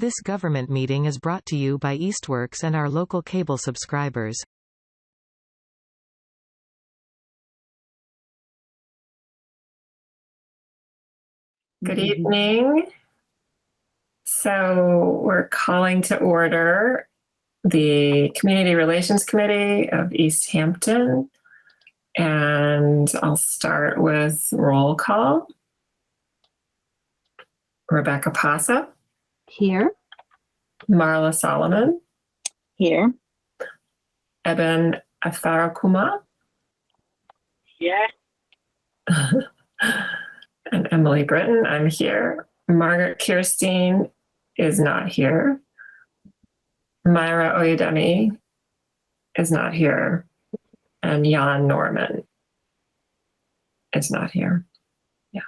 This government meeting is brought to you by Eastworks and our local cable subscribers. Good evening. So we're calling to order the Community Relations Committee of Easthampton. And I'll start with roll call. Rebecca Passa. Here. Marla Solomon. Here. Eben Afarakuma. Here. And Emily Britton, I'm here. Margaret Kirstein is not here. Myra Oyedemi is not here. And Jan Norman is not here. Yeah.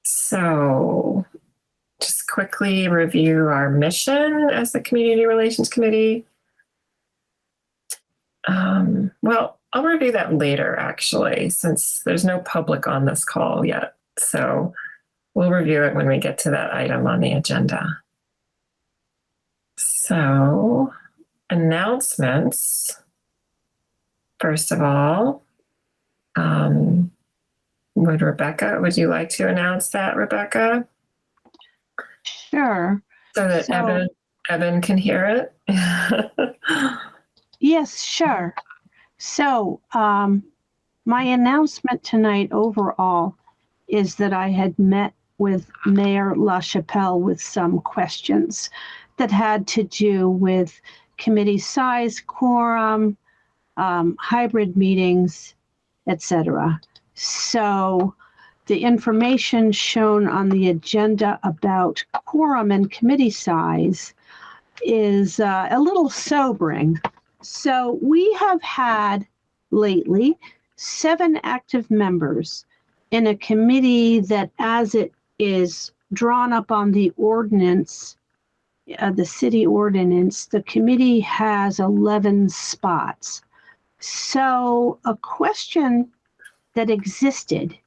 So just quickly review our mission as the Community Relations Committee. Well, I'll review that later, actually, since there's no public on this call yet. So we'll review it when we get to that item on the agenda. So, announcements. First of all, would you like to announce that, Rebecca? Sure. So that Eben can hear it? Yes, sure. So my announcement tonight overall is that I had met with Mayor LaChapelle with some questions that had to do with committee size, quorum, hybrid meetings, etc. So the information shown on the agenda about quorum and committee size is a little sobering. So we have had lately 7 active members in a committee that, as it is drawn up on the ordinance, the city ordinance, the committee has 11 spots. So a question that existed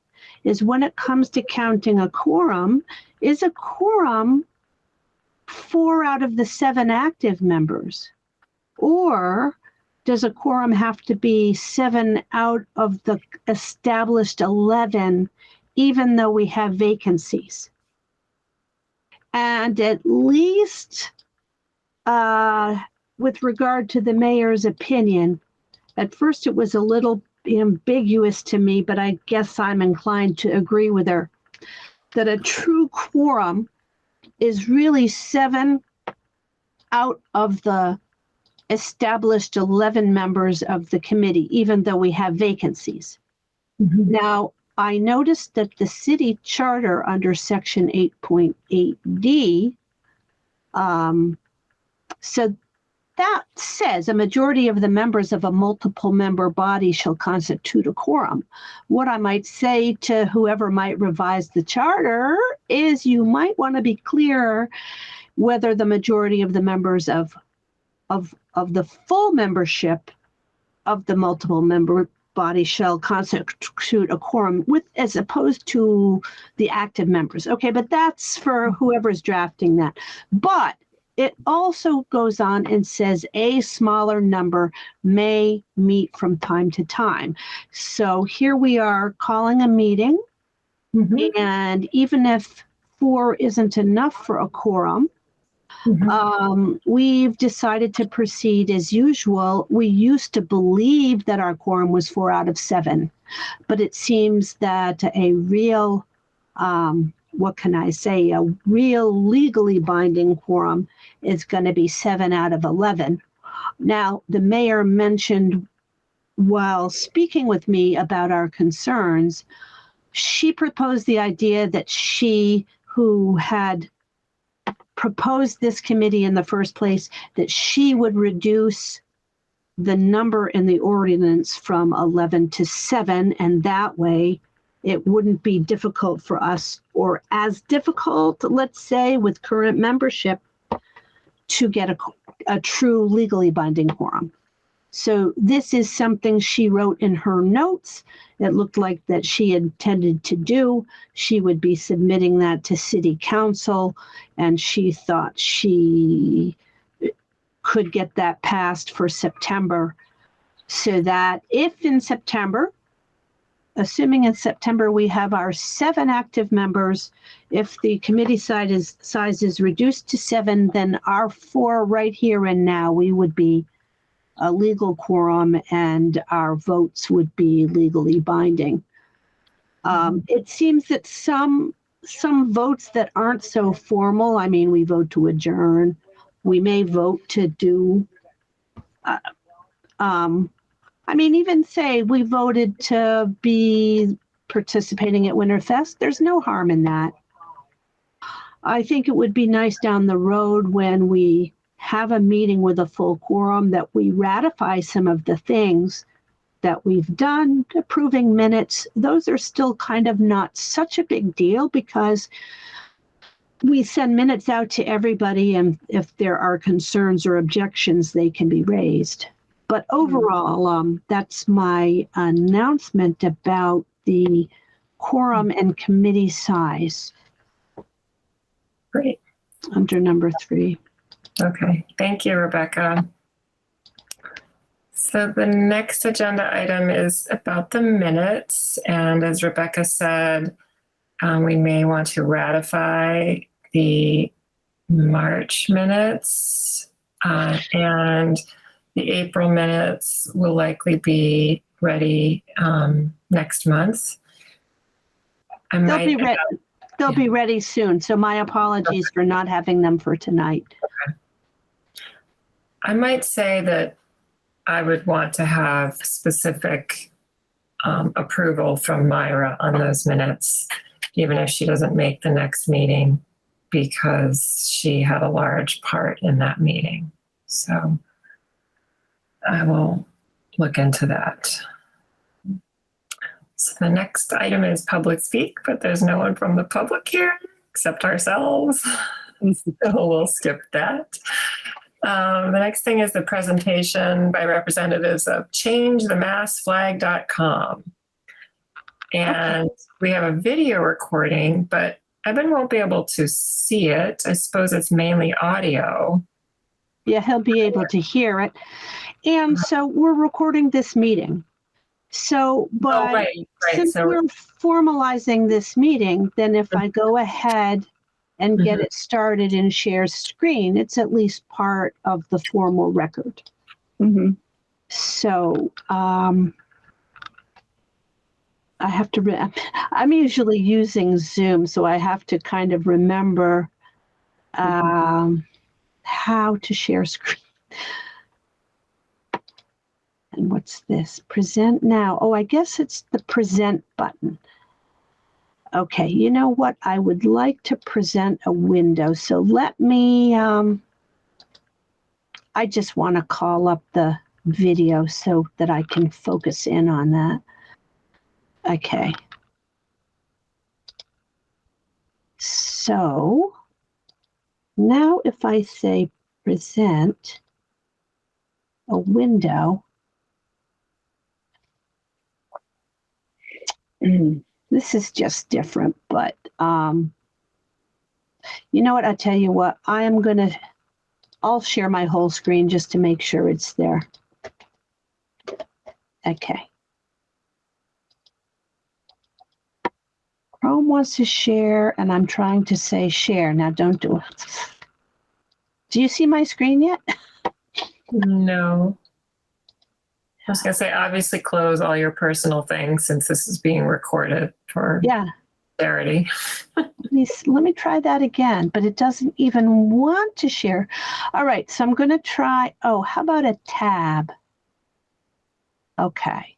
is, when it comes to counting a quorum, is a quorum 4 out of the 7 active members? Or does a quorum have to be 7 out of the established 11, even though we have vacancies? And at least with regard to the mayor's opinion, at first it was a little ambiguous to me, but I guess I'm inclined to agree with her, that a true quorum is really 7 out of the established 11 members of the committee, even though we have vacancies. Mm-hmm. Now, I noticed that the city charter under section 8.8D, so that says a majority of the members of a multiple member body shall constitute a quorum. What I might say to whoever might revise the charter is, you might want to be clear whether the majority of the members of the full membership of the multiple member body shall constitute a quorum, with as opposed to the active members. Okay, but that's for whoever's drafting that. But it also goes on and says a smaller number may meet from time to time. So here we are calling a meeting, mm-hmm. And even if 4 isn't enough for a quorum, mm-hmm. We've decided to proceed as usual. We used to believe that our quorum was 4 out of 7, but it seems that a real, a real legally binding quorum is going to be 7 out of 11. Now, the mayor mentioned, while speaking with me about our concerns, she proposed the idea that she, who had proposed this committee in the first place, that she would reduce the number in the ordinance from 11 to 7, and that way it wouldn't be difficult for us, or as difficult, let's say, with current membership, to get a true legally binding quorum. So this is something she wrote in her notes. It looked like that she intended to do. She would be submitting that to City Council, and she thought she could get that passed for September, so that if in September, assuming in September we have our 7 active members, if the committee size is reduced to 7, then our 4 right here and now, we would be a legal quorum and our votes would be legally binding. It seems that some votes that aren't so formal, I mean, we vote to adjourn, we may vote to do, I mean, even say we voted to be participating at Winterfest, there's no harm in that. I think it would be nice down the road when we have a meeting with a full quorum that we ratify some of the things that we've done, approving minutes. Those are still kind of not such a big deal because we send minutes out to everybody, and if there are concerns or objections, they can be raised. But overall, that's my announcement about the quorum and committee size. Great. Under number 3. Okay, thank you, Rebecca. So the next agenda item is about the minutes. And as Rebecca said, we may want to ratify the March minutes, and the April minutes will likely be ready next month. They'll be ready soon. So my apologies for not having them for tonight. Okay. I might say that I would want to have specific approval from Myra on those minutes, even if she doesn't make the next meeting, because she had a large part in that meeting. So I will look into that. So the next item is public speak, but there's no one from the public here except ourselves. So we'll skip that. The next thing is the presentation by representatives of changethemassflag.com. And we have a video recording, but Eben won't be able to see it. I suppose it's mainly audio. Yeah, he'll be able to hear it. And so we're recording this meeting. So, but right. since we're formalizing this meeting, then if I go ahead and get it started and share screen, it's at least part of the formal record. So I have to, I'm usually using Zoom, so I have to kind of remember how to share screen. And what's this? Present now. Oh, I guess it's the present button. Okay, you know what? I would like to present a window. So let me, I just want to call up the video so that I can focus in on that. Okay. So now if I say present a window, this is just different, but you know what? I'll tell you what, I'll share my whole screen just to make sure it's there. Okay. Chrome wants to share, and I'm trying to say share. Now don't do it. Do you see my screen yet? No. I was going to say, obviously close all your personal things since this is being recorded for posterity. Let me try that again, but it doesn't even want to share. All right, so I'm going to try, how about a tab? Okay.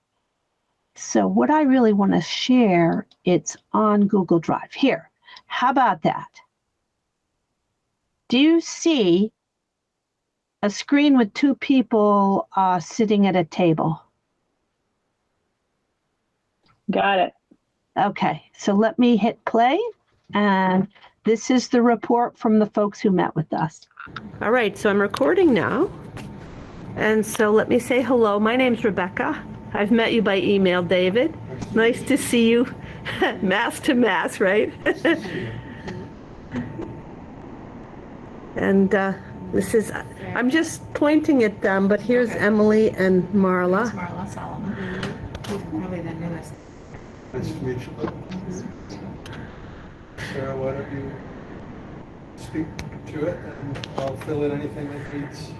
So what I really want to share, it's on Google Drive. Here, how about that? Do you see a screen with 2 people sitting at a table? Got it. Okay, so let me hit play, and this is the report from the folks who met with us. All right, so I'm recording now. And so let me say hello. My name's Rebecca. I've met you by email, David. Nice to see you. Mass to mass, right? And this is, I'm just pointing at them, but here's Emily and Marla. Marla Solomon. He's probably the newest. Nice to meet you. Sarah, why don't you speak to it, and I'll fill in anything that needs,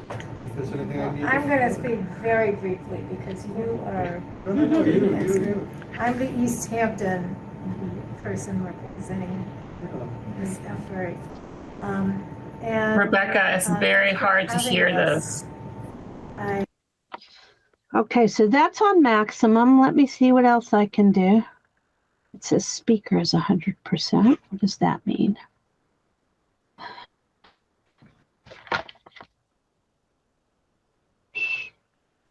if there's anything I need. I'm going to speak very briefly because you are. No, you. I'm the Easthampton person representing this effort. And Rebecca, it's very hard to hear this. Okay, so that's on maximum. Let me see what else I can do. It says speaker is 100%. What does that mean?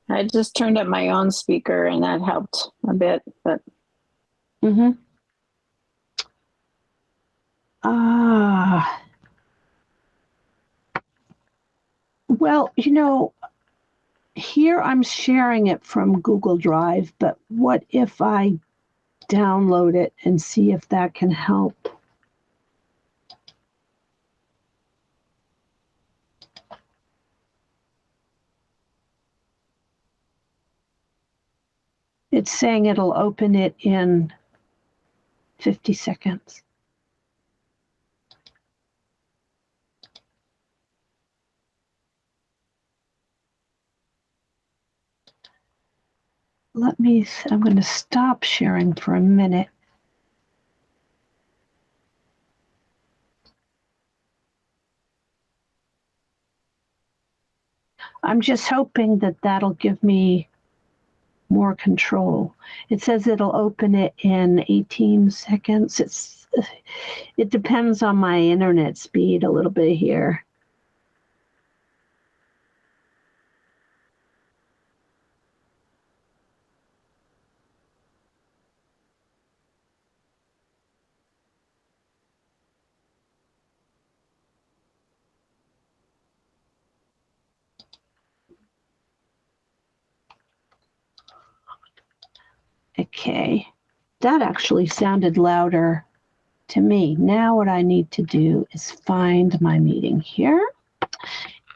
I just turned up my own speaker and that helped a bit, but. Mm-hmm. Well, here I'm sharing it from Google Drive, but what if I download it and see if that can help? It's saying it'll open it in 50 seconds. I'm going to stop sharing for a minute. I'm just hoping that that'll give me more control. It says it'll open it in 18 seconds. It depends on my internet speed a little bit here. Okay, that actually sounded louder to me. Now what I need to do is find my meeting here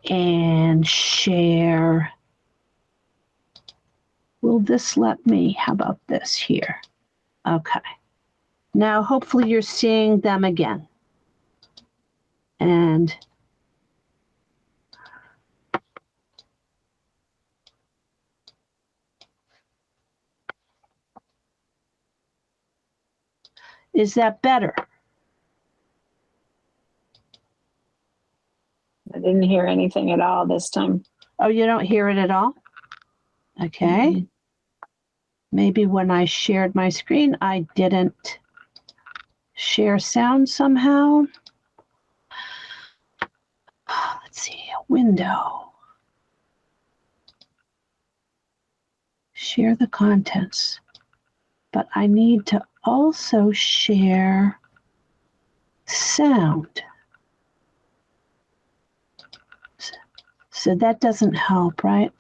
and share. Will this let me? How about this here? Okay. Now hopefully you're seeing them again. And is that better? I didn't hear anything at all this time. Oh, you don't hear it at all? Okay. Mm-hmm. Maybe when I shared my screen, I didn't share sound somehow. Let's see, window. Share the contents. But I need to also share sound. So that doesn't help, right?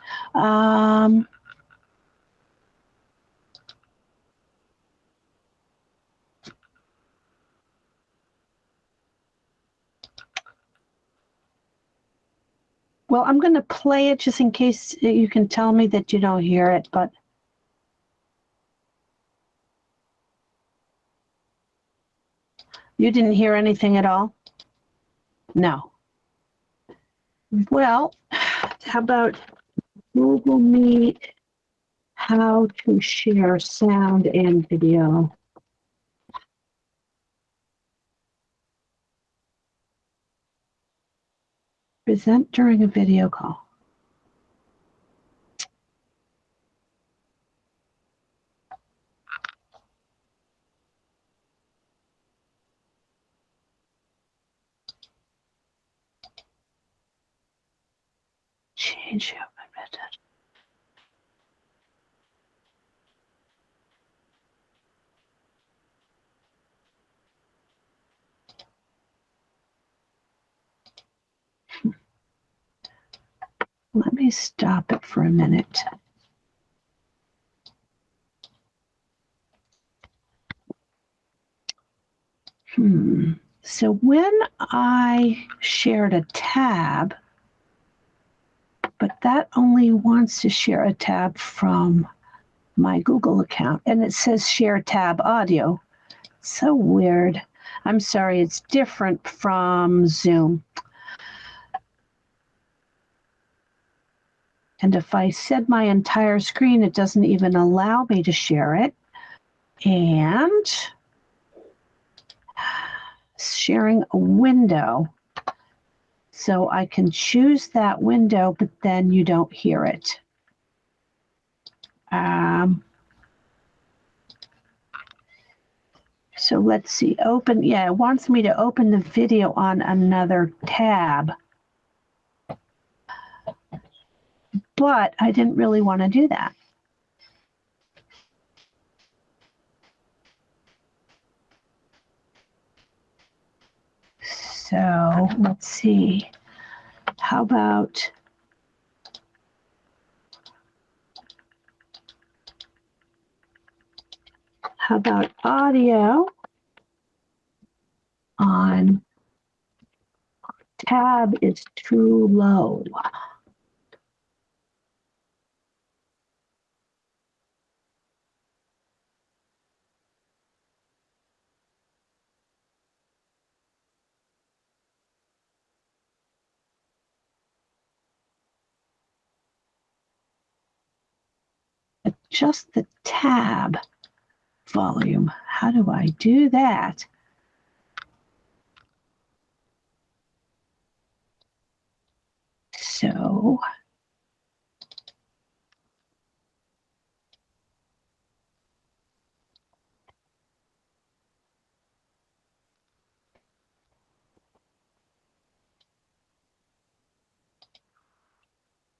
Well, I'm going to play it just in case you can tell me that you don't hear it, but you didn't hear anything at all? No. Well, how about Google Meet, how to share sound and video? Present during a video call. Change your method. Let me stop it for a minute. So when I shared a tab, but that only wants to share a tab from my Google account, and it says share tab audio. So weird. I'm sorry, it's different from Zoom. And if I said my entire screen, it doesn't even allow me to share it. And sharing a window. So I can choose that window, but then you don't hear it. So let's see, open, yeah, it wants me to open the video on another tab. But I didn't really want to do that. So let's see, how about audio on tab is too low. Adjust the tab volume. How do I do that? So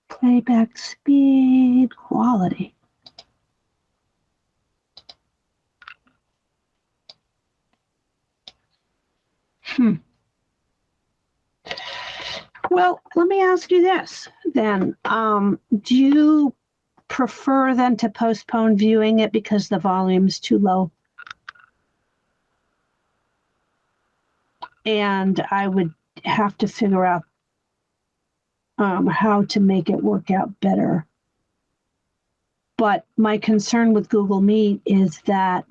playback speed, quality. Well, let me ask you this then. Do you prefer then to postpone viewing it because the volume's too low? And I would have to figure out how to make it work out better. But my concern with Google Meet is that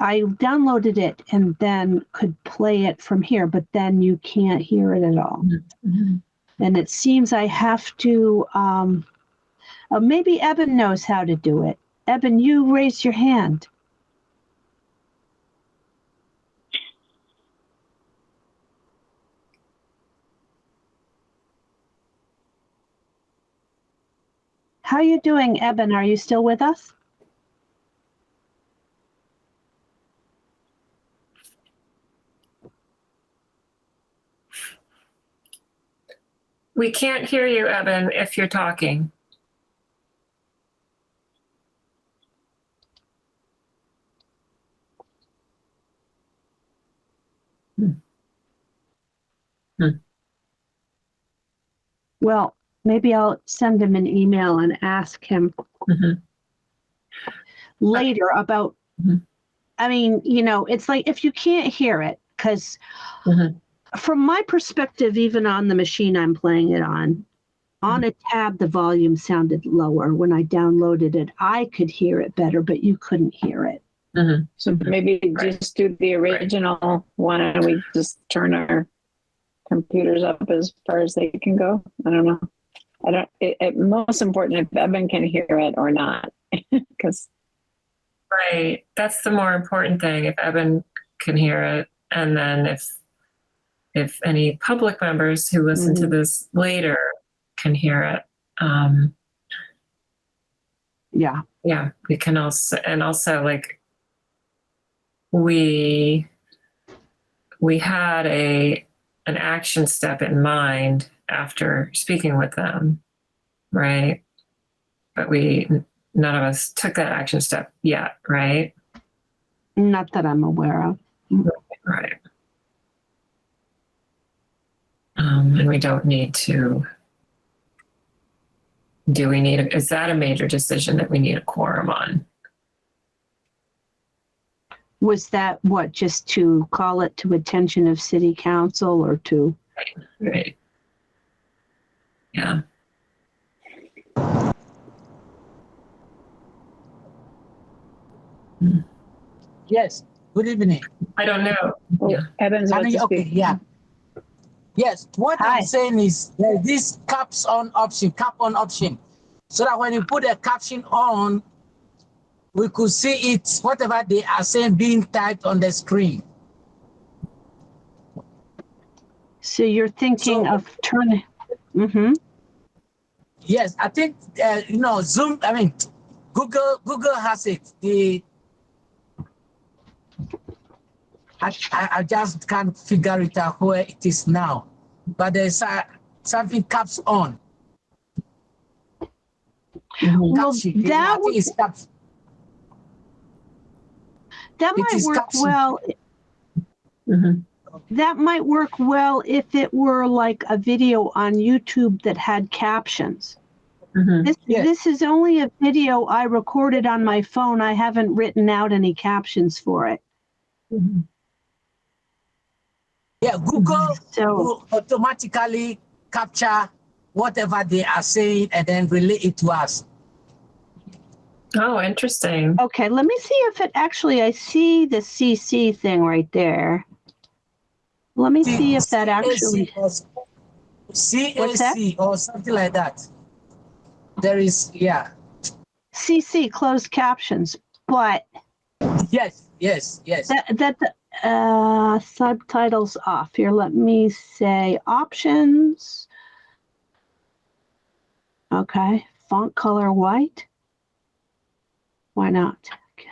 I downloaded it and then could play it from here, but then you can't hear it at all. And it seems I have to, maybe Eben knows how to do it. Eben, you raised your hand. How are you doing, Eben? Are you still with us? We can't hear you, Eben, if you're talking. Well, maybe I'll send him an email and ask him later about, I mean, you know, it's like if you can't hear it, because from my perspective, even on the machine I'm playing it on a tab, the volume sounded lower. When I downloaded it, I could hear it better, but you couldn't hear it. So maybe just do the original one and we just turn our computers up as far as they can go. I don't know. Most important if Eben can hear it or not, because. Right. That's the more important thing. If Eben can hear it, and then if any public members who listen to this later can hear it. Yeah, we can also, and also like we had an action step in mind after speaking with them, right? But none of us took that action step yet, right? Not that I'm aware of. Right. And we don't need to, is that a major decision that we need a quorum on? Was that what, just to call it to attention of city council or to? Right. Yeah. Yes, good evening. I don't know. Oh, Yeah. Evan's about to Okay, speak. yeah. Yes, what Hi. I'm saying is there's this cap on option. So that when you put a caption on, we could see it, whatever they are saying being typed on the screen. So you're thinking So- of turning, mm-hmm. Yes, I think, Zoom, Google has it. I just can't figure it out where it is now. But there's something caps on. Well, Caption, that I think it's caps. That It might is work captioned. well. Mhm. That might work well if it were like a video on YouTube that had captions. Mhm. Yeah. This is only a video I recorded on my phone. I haven't written out any captions for it. Mhm. Yeah, Google So, will automatically capture whatever they are saying and then relay it to us. Oh, interesting. okay, let me see if it actually, I see the CC thing right there. Let me see if that actually, CAC or something like that. There is, yeah. CC closed captions, but Yes. subtitles off. Here, let me say options. Okay, font color white. Why not? Okay.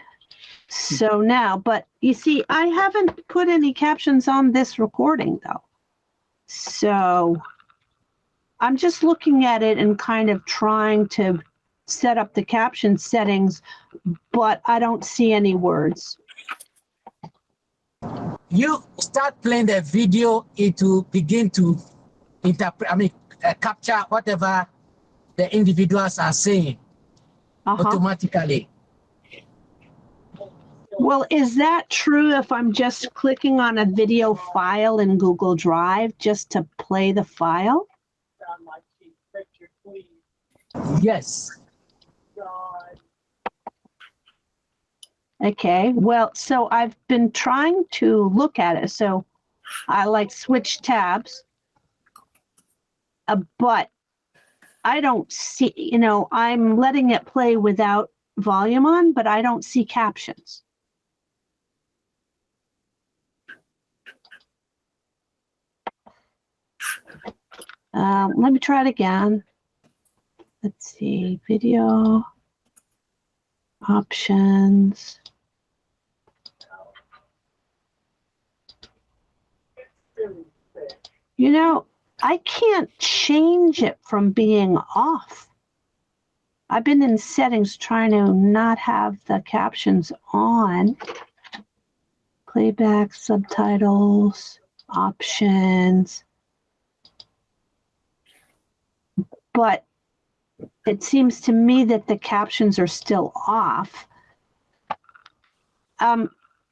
So now, but you see, I haven't put any captions on this recording though. So I'm just looking at it and kind of trying to set up the caption settings, but I don't see any words. You start playing the video, it will begin to capture whatever the individuals are saying automatically. Well, is that true if I'm just clicking on a video file in Google Drive just to play the file? Yes. Okay, well, so I've been trying to look at it. So I like switch tabs, but I don't see, I'm letting it play without volume on, but I don't see captions. Let me try it again. Let's see, video options. I can't change it from being off. I've been in settings trying to not have the captions on. Playback, subtitles, options. But it seems to me that the captions are still off.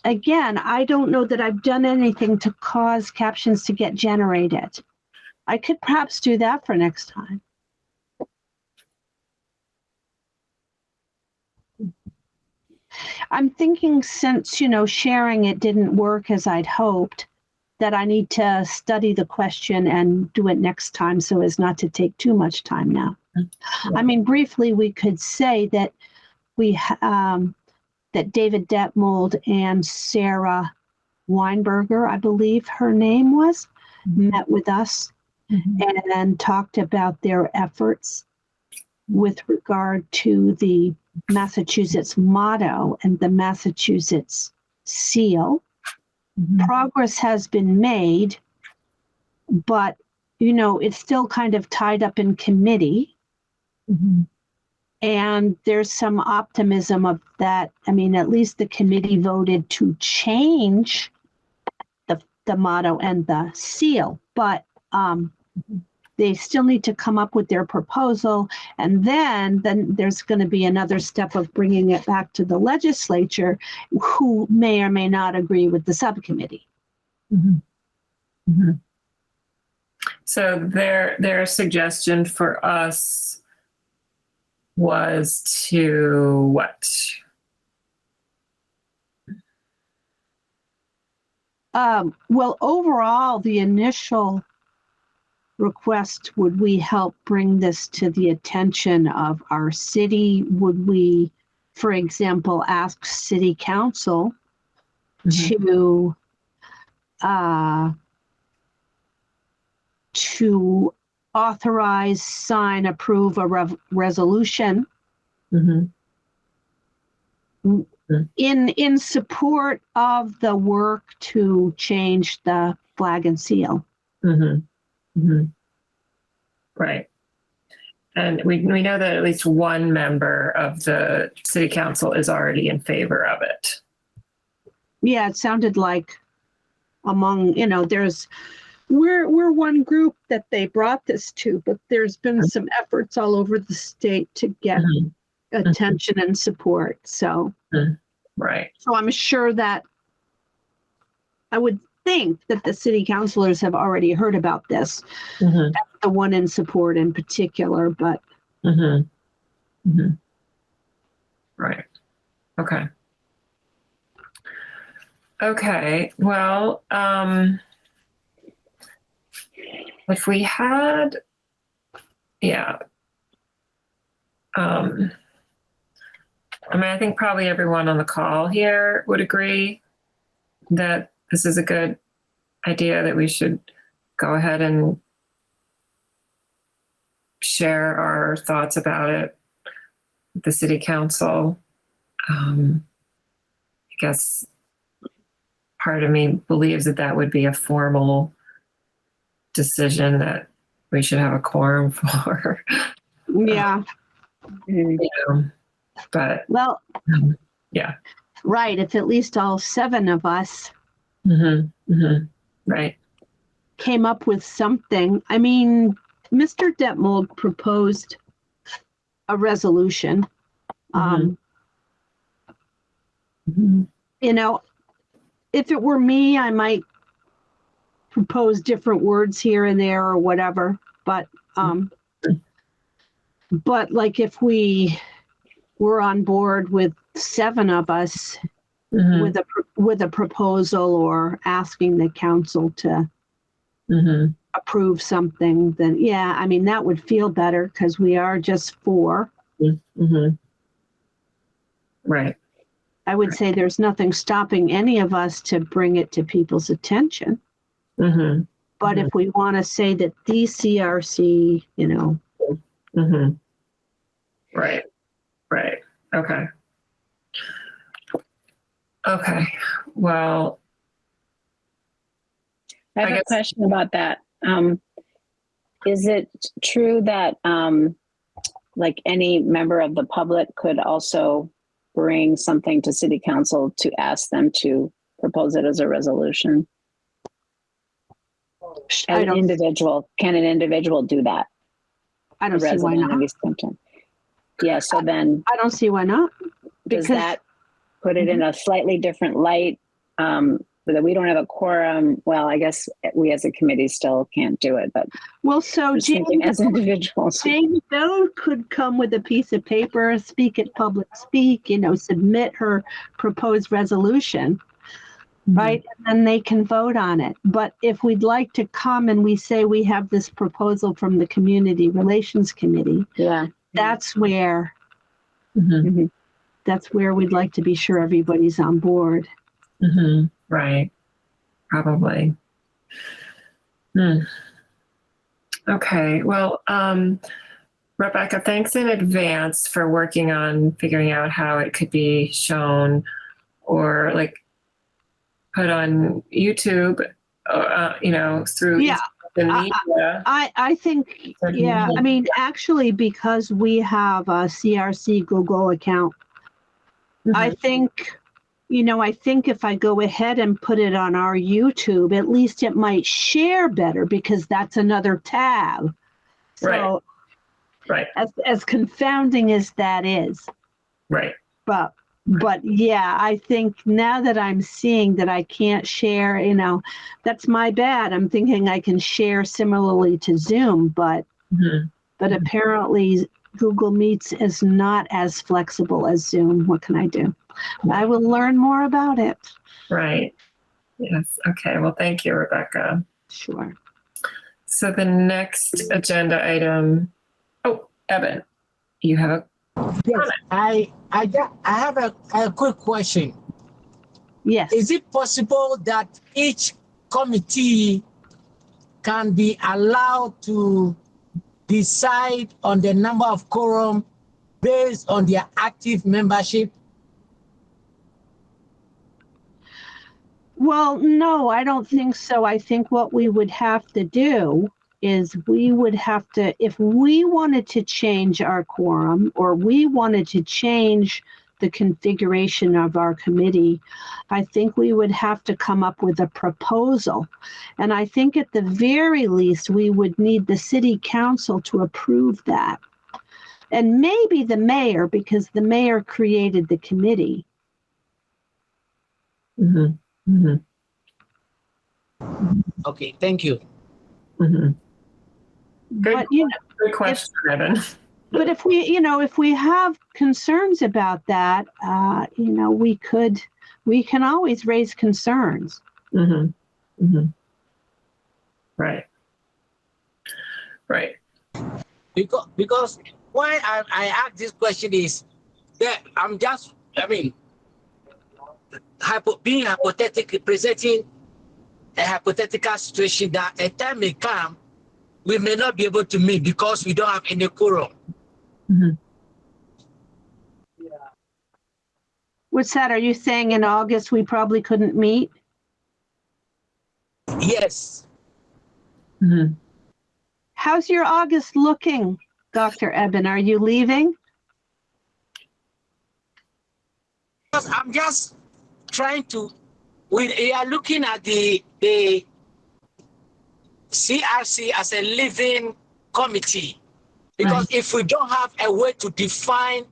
Again, I don't know that I've done anything to cause captions to get generated. I could perhaps do that for next time. I'm thinking since, sharing it didn't work as I'd hoped, that I need to study the question and do it next time so as not to take too much time now. I mean, briefly, we could say that that David Detmold and Sarah Weinberger, I believe her name was, met with us and talked about their efforts with regard to the Massachusetts motto and the Massachusetts seal. Progress has been made, but, it's still kind of tied up in committee. And there's some optimism of that. I mean, at least the committee voted to change the motto and the seal, but They still need to come up with their proposal, and then there's going to be another step of bringing it back to the legislature, who may or may not agree with the subcommittee. Mhm. Mhm. So their suggestion for us was to what? Well, overall, the initial request, would we help bring this to the attention of our city? Would we, for example, ask city council to authorize, sign, approve a resolution Mhm. in support of the work to change the flag and seal. Mhm. Mhm. Right. And we know that at least one member of the city council is already in favor of it. Yeah, it sounded like among, we're one group that they brought this to, but there's been some efforts all over the state to get Mhm. attention and support. So, Right. so I'm sure that I would think that the city councilors have already heard about this, Mhm. the one in support in particular, but Mhm. Mhm. Right. Okay. Okay. Well, if we had, yeah. I think probably everyone on the call here would agree that this is a good idea, that we should go ahead and share our thoughts about it with the city council. I guess part of me believes that that would be a formal decision that we should have a quorum for. yeah. But Well, yeah. right. If at least all 7 of us Right. came up with something. I mean, Mr. Detmold proposed a resolution. If it were me, I might propose different words here and there or whatever. But like if we were on board with 7 of us with a proposal or asking the council to approve something, then yeah, I mean, that would feel better because we are just 4. Right. I would say there's nothing stopping any of us to bring it to people's attention. But if we want to say that the CRC, Right. Right. Okay. Okay. Well, I have I a guess- question about that. Is it true that like any member of the public could also bring something to city council to ask them to propose it as a resolution? As an individual, can an individual do that? I don't see why not. Of Easthampton. Yeah, so then I don't see why not. does that put it in a slightly different light? That we don't have a quorum. Well, I guess we as a committee still can't do it, but well, so Jane, as individuals, Jane Doe could come with a piece of paper, speak at public speak, submit her proposed resolution, right? And then they can vote on it. But if we'd like to come and we say we have this proposal from the Community Relations Committee, that's where that's where we'd like to be sure everybody's on board. Right. Probably. Okay. Well, Rebecca, thanks in advance for working on figuring out how it could be shown or like put on YouTube, through the media. I think, yeah, I mean, actually, because we have a CRC Google account, I think I think if I go ahead and put it on our YouTube, at least it might share better because that's another tab. So Right. as confounding as that is, Right. but yeah, I think now that I'm seeing that I can't share, that's my bad. I'm thinking I can share similarly to Zoom, but apparently Google Meets is not as flexible as Zoom. What can I do? I will learn more about it. Right. Yes. Okay. Well, thank you, Rebecca. Sure. So the next agenda item. Oh, Evan, you have a Yes, I have a quick question. Yes. Is it possible that each committee can be allowed to decide on the number of quorum based on their active membership? Well, no, I don't think so. I think what we would have to do is we would have to, if we wanted to change our quorum or we wanted to change the configuration of our committee, I think we would have to come up with a proposal. And I think at the very least, we would need the city council to approve that. And maybe the mayor, because the mayor created the committee. Okay, thank you. Good, But, good question, Evan. But if we have concerns about that, we can always raise concerns. Right. Right. Because why I ask this question is that being hypothetical, presenting a hypothetical situation that a time may come we may not be able to meet because we don't have any quorum. What's that? Are you saying in August we probably couldn't meet? Yes. How's your August looking, Dr. Eben? Are you leaving? I'm just trying to, we are looking at the CRC as a living committee. Because if we don't have a way to define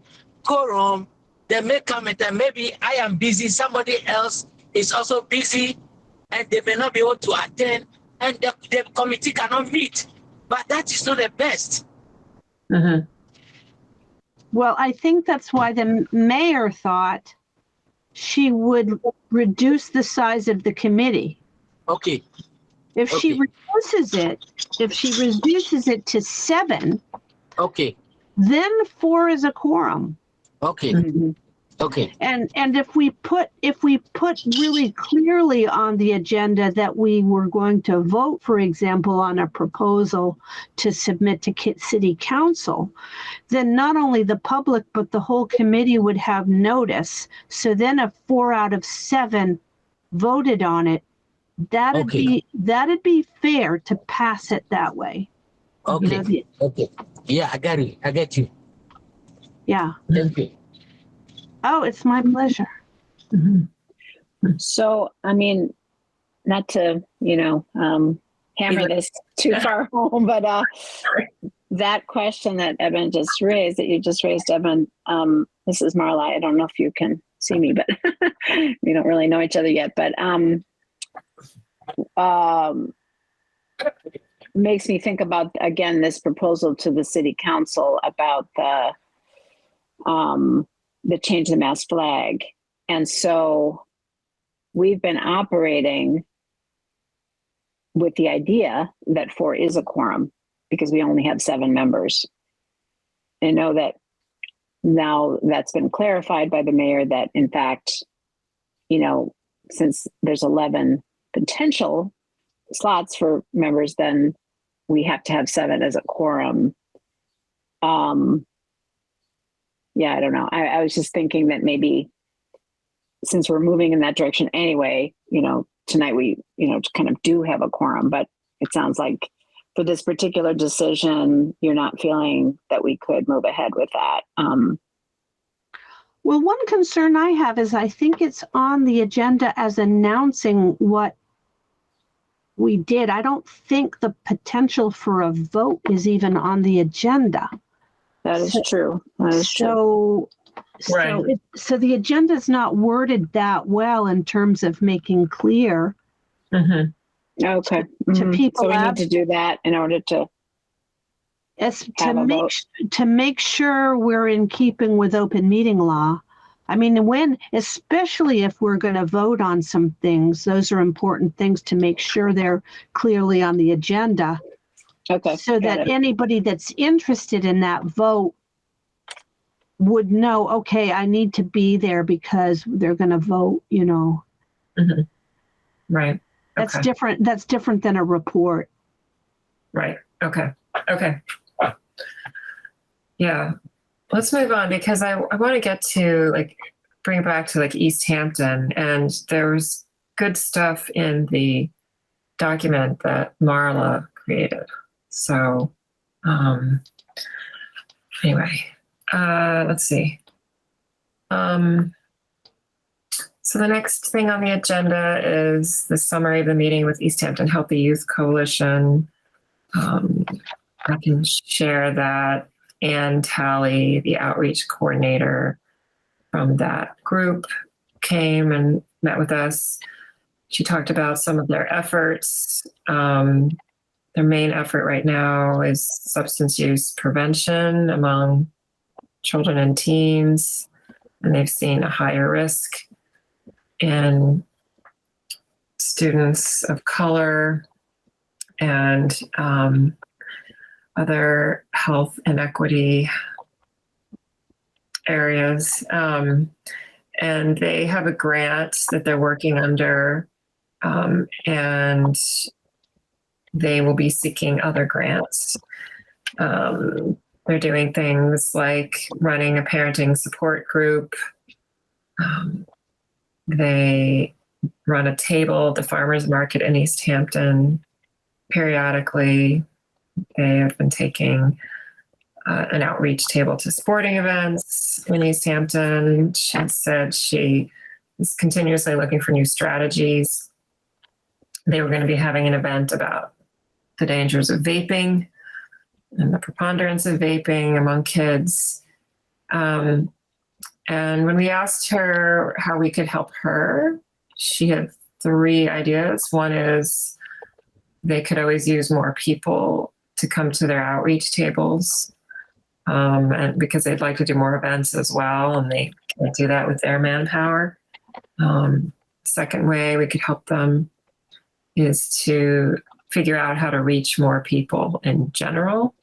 quorum, they may come and maybe I am busy, somebody else is also busy, and they may not be able to attend, and the committee cannot meet. But that is not the best. Well, I think that's why the mayor thought she would reduce the size of the committee. Okay. If she reduces it to 7, then 4 is a quorum. And if we put really clearly on the agenda that we were going to vote, for example, on a proposal to submit to city council, then not only the public but the whole committee would have notice. So then if 4 out of 7 voted on it, that'd be fair to pass it that way. Yeah, I get you. Yeah. Thank you. Oh, it's my pleasure. So, not to, hammer this too far home, but that question that Evan just raised, Evan, this is Marla. I don't know if you can see me, but we don't really know each other yet, but makes me think about, again, this proposal to the city council about the change the mast flag. And so we've been operating with the idea that 4 is a quorum because we only have 7 members. I know that now that's been clarified by the mayor that in fact, since there's 11 potential slots for members, then we have to have 7 as a quorum. I don't know. I was just thinking that maybe since we're moving in that direction anyway, tonight we, kind of do have a quorum, but it sounds like for this particular decision, you're not feeling that we could move ahead with that. Well, one concern I have is I think it's on the agenda as announcing what we did. I don't think the potential for a vote is even on the agenda. That is true. That is true. Right. So the agenda is not worded that well in terms of making clear Mm-hmm. Okay. to Mhm. people So we need to do that in order to as have a vote. to make sure we're in keeping with open meeting law. I mean, especially if we're going to vote on some things, those are important things to make sure they're clearly on the agenda, Okay. so got that it. anybody that's interested in that vote would know, okay, I need to be there because they're going to vote, Mm-hmm. Right. That's Okay. different. That's different than a report. Right. Okay. Okay. Yeah. Let's move on because I want to get to bring it back to Easthampton, and there was good stuff in the document that Marla created. So anyway, let's see. So the next thing on the agenda is the summary of the meeting with Easthampton Healthy Youth Coalition. I can share that. Ann Talley, the outreach coordinator from that group, came and met with us. She talked about some of their efforts. Their main effort right now is substance use prevention among children and teens, and they've seen a higher risk in students of color and other health inequity areas. And they have a grant that they're working under, and they will be seeking other grants. They're doing things like running a parenting support group. They run a table at the farmers market in Easthampton periodically. They have been taking an outreach table to sporting events in Easthampton. She said she is continuously looking for new strategies. They were going to be having an event about the dangers of vaping and the preponderance of vaping among kids. And when we asked her how we could help her, she had 3 ideas. One is they could always use more people to come to their outreach tables, and because they'd like to do more events as well, and they can't do that with their manpower. Second way we could help them is to figure out how to reach more people in general,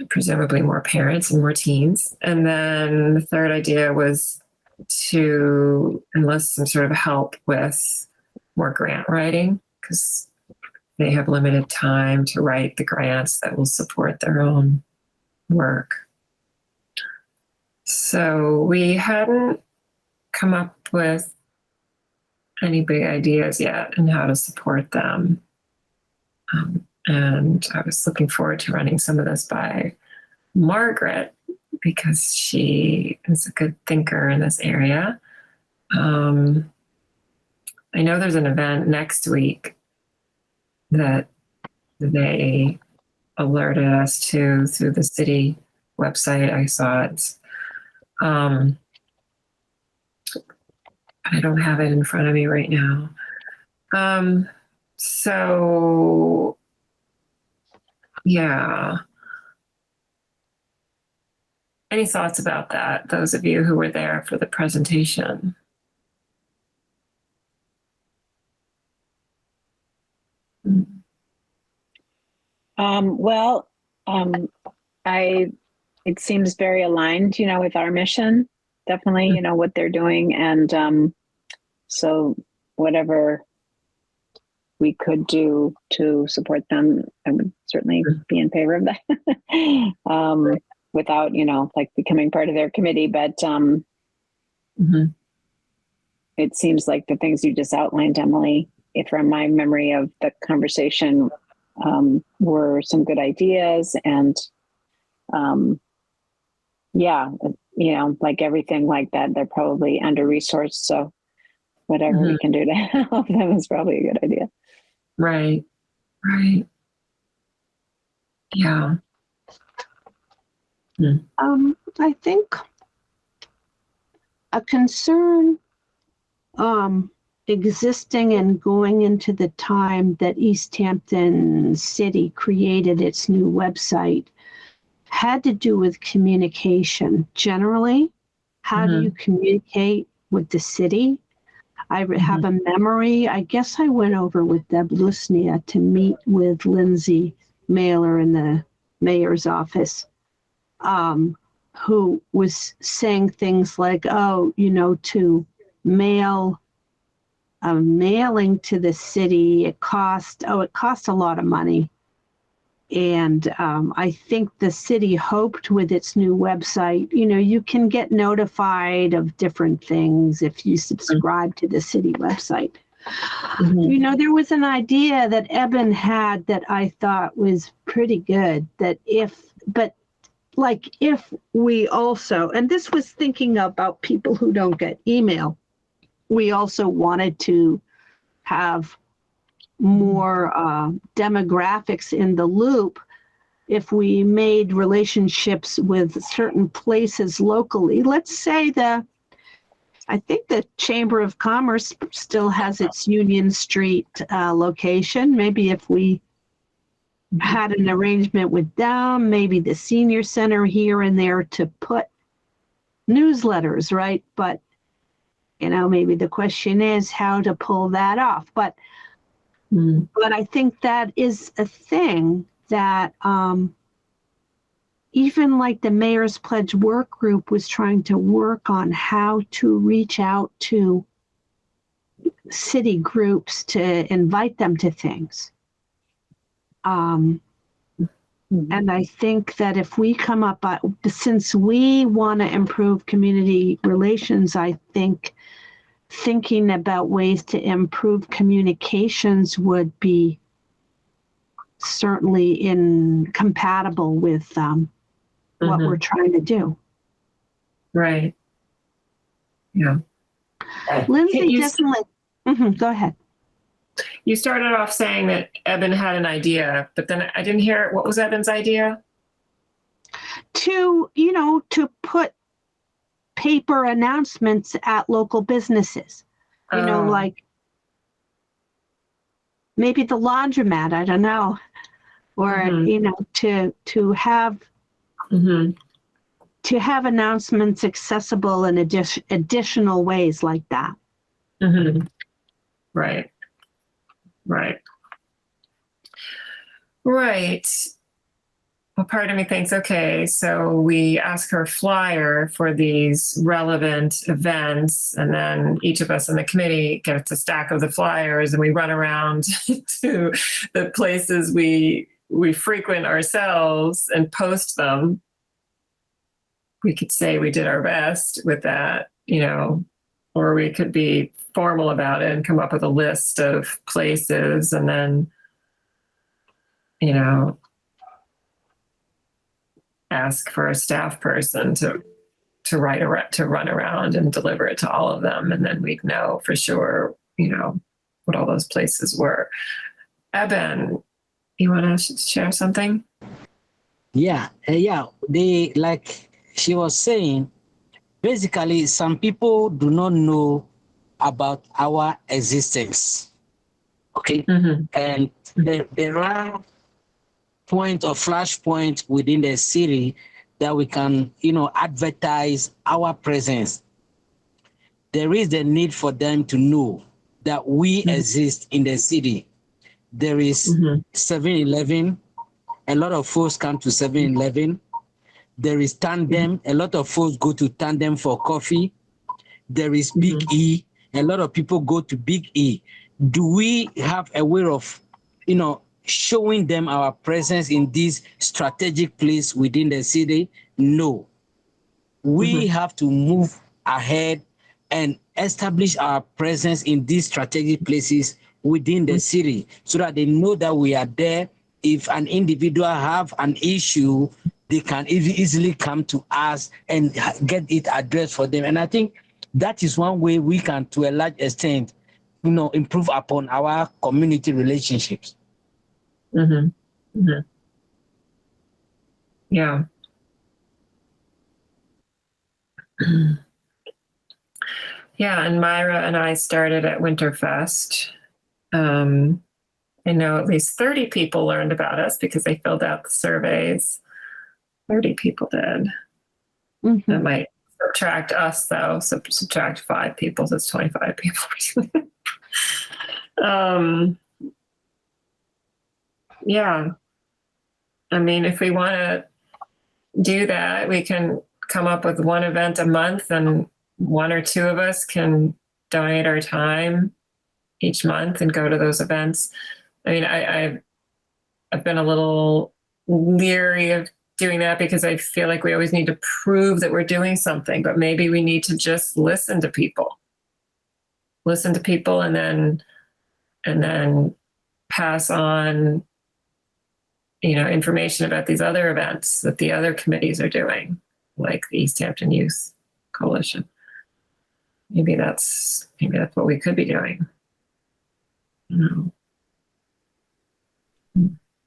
presumably more parents and more teens. And then the third idea was to enlist some sort of help with more grant writing, because they have limited time to write the grants that will support their own work. So we hadn't come up with any big ideas yet on how to support them. And I was looking forward to running some of this by Margaret, because she is a good thinker in this area. I know there's an event next week that they alerted us to through the city website. I saw it. I don't have it in front of me right now. So yeah. Any thoughts about that? Those of you who were there for the presentation. Well, it seems very aligned, with our mission, definitely, what they're doing. And so whatever we could do to support them, I would certainly be in favor of that. Without, becoming part of their committee. But it seems like the things you just outlined, Emily, from my memory of the conversation, were some good ideas. And you know, like everything like that, they're probably under-resourced. So whatever we can do to help them is probably a good idea. Right. Right. Yeah. I think a concern existing and going into the time that Easthampton City created its new website had to do with communication generally. How do you communicate with the city? I have a memory. I guess I went over with Deb Lusnia to meet with Lindsay Mailer in the mayor's office, who was saying things like, oh, you know, to mail a mailing to the city, it cost a lot of money. And I think the city hoped with its new website, you know, you can get notified of different things if you subscribe to the city website. You know, there was an idea that Eben had that I thought was pretty good, that if we also, and this was thinking about people who don't get email, we also wanted to have more demographics in the loop. If we made relationships with certain places locally, let's say I think the Chamber of Commerce still has its Union Street location. Maybe if we had an arrangement with them, maybe the senior center here and there to put newsletters, right? But, you know, maybe the question is how to pull that off. But I think that is a thing that even like the Mayor's Pledge work group was trying to work on how to reach out to city groups to invite them to things. And I think that if we come up, since we want to improve community relations, I think thinking about ways to improve communications would be certainly incompatible with what we're trying to do. Right. Yeah. Lindsay definitely. Go ahead. You started off saying that Eben had an idea, but then I didn't hear it. What was Eben's idea? To put paper announcements at local businesses, like maybe the laundromat, I don't know, or, to have announcements accessible in additional ways like that. Right. Well, part of me thinks, okay, so we ask her flyer for these relevant events, and then each of us in the committee gets a stack of the flyers, and we run around to the places we frequent ourselves and post them. We could say we did our best with that, or we could be formal about it and come up with a list of places, and then, ask for a staff person to run around and deliver it to all of them, and then we'd know for sure, what all those places were. Eben, you want to share something? Yeah. They, like she was saying, basically, some people do not know about our existence. Okay, and there are point or flash point within the city that we can, advertise our presence. There is the need for them to know that we exist in the city. There is 7-Eleven. A lot of folks come to 7-Eleven. There is Tandem. A lot of folks go to Tandem for coffee. There is Big E. A lot of people go to Big E. Do we have a way of, showing them our presence in this strategic place within the city? No. We have to move ahead and establish our presence in these strategic places within the city so that they know that we are there. If an individual have an issue, they can easily come to us and get it addressed for them. And I think that is one way we can, to a large extent, improve upon our community relationships. Mm-hmm. Mm-hmm. Yeah. Yeah, and Myra and I started at Winterfest. I know at least 30 people learned about us because they filled out the surveys. 30 people did. Mhm. That might subtract us, though. So subtract 5 people, so it's 25 people. Yeah. I mean, if we want to do that, we can come up with one event a month, and 1 or 2 of us can donate our time each month and go to those events. I mean, I've been a little leery of doing that because I feel like we always need to prove that we're doing something, but maybe we need to just listen to people, and then pass on, information about these other events that the other committees are doing, like the Easthampton Youth Coalition. Maybe that's what we could be doing.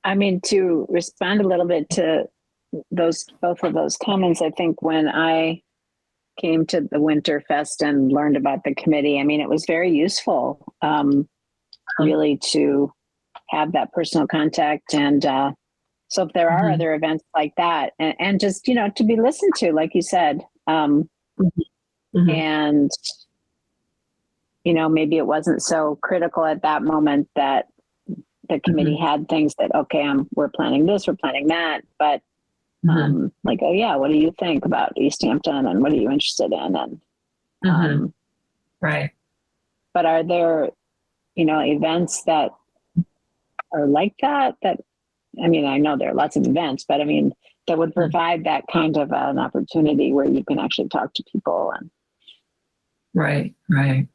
I mean, to respond a little bit to both of those comments, I think when I came to the Winterfest and learned about the committee, I mean, it was very useful, really, to have that personal contact. And so if there are other events like that, and just, to be listened to, like you said, and, maybe it wasn't so critical at that moment that the committee had things that, okay, we're planning this, we're planning that, but like, oh yeah, what do you think about Easthampton, and what are you interested in? And right. But are there, events that are like that? I mean, I know there are lots of events, but I mean, that would provide that kind of an opportunity where you can actually talk to people. And Right. I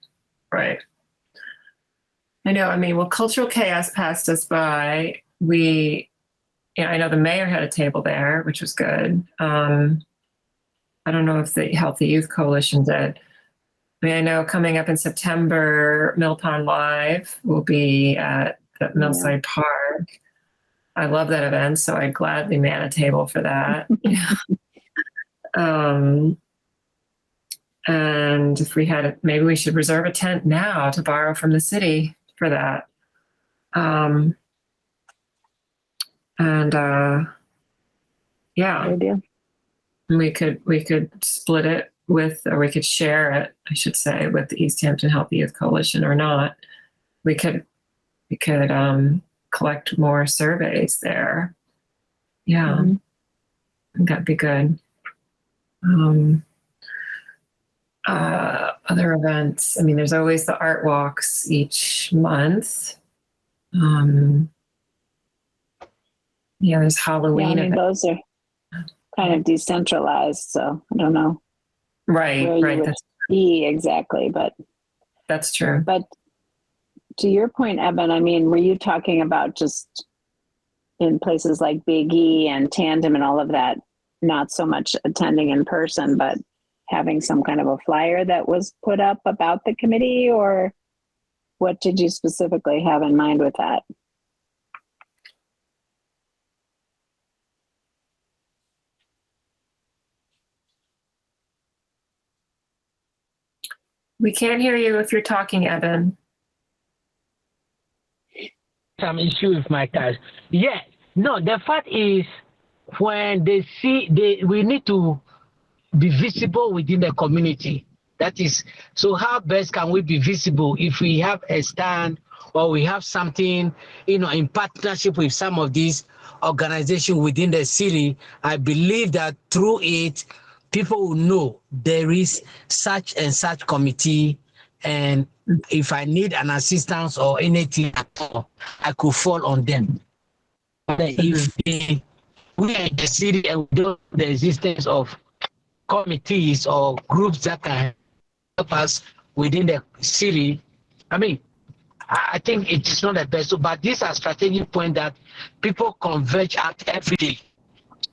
know. I mean, well, Cultural Chaos passed us by. I know the mayor had a table there, which was good. I don't know if the Healthy Youth Coalition did. I mean, I know coming up in September, Mill Pond Live will be at the Millside Park. I love that event, so I'd gladly man a table for that. And if we had it, maybe we should reserve a tent now to borrow from the city for that. Yeah, we could split it with, or we could share it, I should say, with the Easthampton Healthy Youth Coalition, or not. We could collect more surveys there. Yeah, I think that'd be good. Other events. I mean, there's always the art walks each month. There's Halloween. I mean, those are kind of decentralized, so I don't know. Right. That's exactly, but that's true. But to your point, Eben, I mean, were you talking about just in places like Big E and Tandem and all of that, not so much attending in person, but having some kind of a flyer that was put up about the committee, or what did you specifically have in mind with that? We can't hear you if you're talking, Eben. Some issue with my cars. Yeah, no, the fact is, when they see, we need to be visible within the community. That is, so how best can we be visible if we have a stand or we have something, in partnership with some of these organizations within the city? I believe that through it, people will know there is such and such committee, and if I need an assistance or anything at all, I could fall on them. If we are in the city and we don't know the existence of committees or groups that can help us within the city, I mean, I think it is not the best. But these are strategic points that people converge at every day.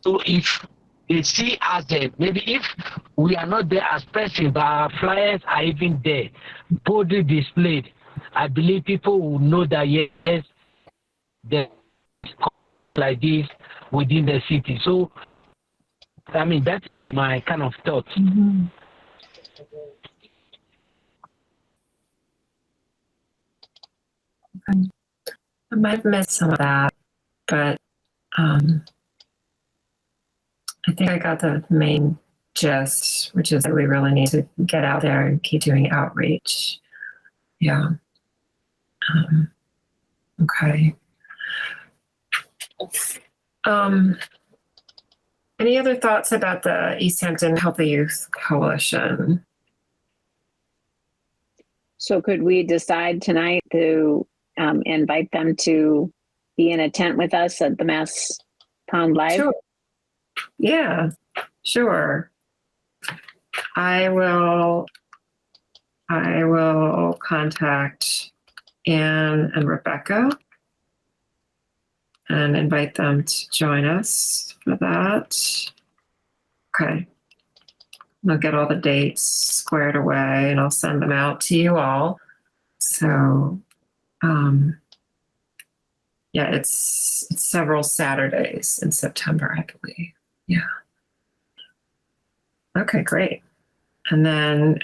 So if they see us there, maybe if we are not there as person, but our flyers are even there, boldly displayed, I believe people will know that yes, there's like this within the city. So, I mean, that's my kind of thought. Mm-hmm. I might have missed some of that, but I think I got the main gist, which is that we really need to get out there and keep doing outreach. Yeah. Okay. Any other thoughts about the Easthampton Healthy Youth Coalition? So could we decide tonight to invite them to be in a tent with us at the Mass Pond Live? Sure. Yeah, sure. I will contact Anne and Rebecca and invite them to join us for that. Okay. I'll get all the dates squared away and I'll send them out to you all. So, yeah, it's several Saturdays in September, I believe. Yeah. Okay, great. And then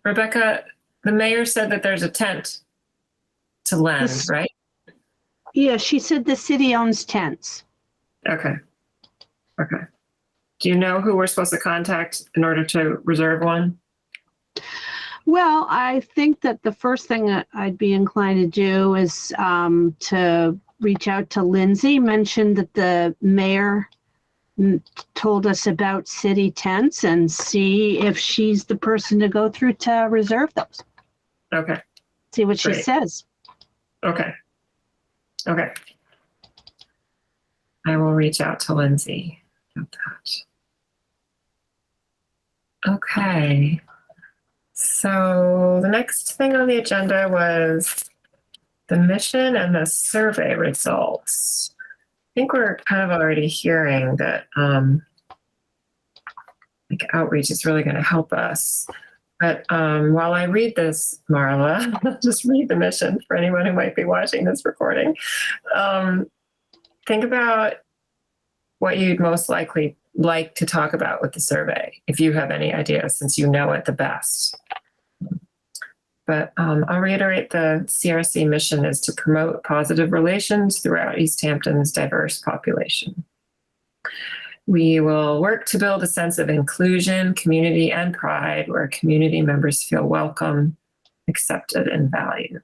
Rebecca, the mayor said that there's a tent to lend, Yes. right? Yeah, she said the city owns tents. Okay. Okay. Do you know who we're supposed to contact in order to reserve one? Well, I think that the first thing that I'd be inclined to do is to reach out to Lindsay, mention that the mayor told us about city tents and see if she's the person to go through to reserve those. Okay. See what she Great. says. Okay. Okay. I will reach out to Lindsay about that. Okay. So the next thing on the agenda was the mission and the survey results. I think we're kind of already hearing that like outreach is really going to help us. But while I read this, Marla, just read the mission for anyone who might be watching this recording. Think about what you'd most likely like to talk about with the survey, if you have any ideas, since you know it the best. But I'll reiterate the CRC mission is to promote positive relations throughout Easthampton's diverse population. We will work to build a sense of inclusion, community, and pride where community members feel welcome, accepted, and valued.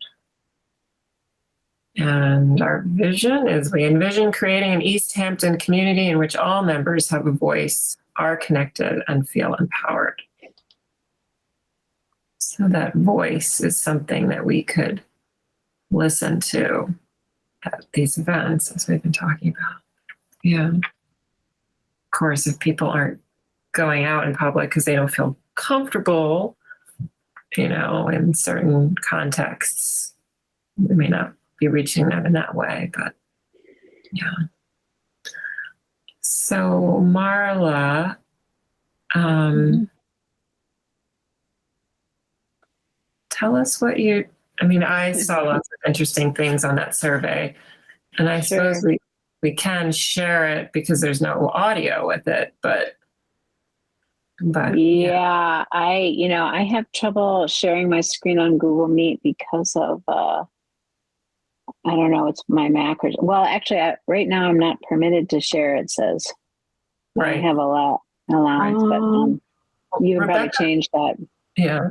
And our vision is we envision creating an Easthampton community in which all members have a voice, are connected, and feel empowered. So that voice is something that we could listen to at these events, as we've been talking about. Yeah. Of course, if people aren't going out in public because they don't feel comfortable, you know, in certain contexts, we may not be reaching them in that way, but yeah. So Marla, tell us what I saw lots of interesting things on that survey, and I suppose we can share it because there's no audio with it, but yeah, I have trouble sharing my screen on Google Meet because of I don't know, it's my Mac or well, actually, right now I'm not permitted to share. It says right. I have allowance, but you can probably change that. Yeah.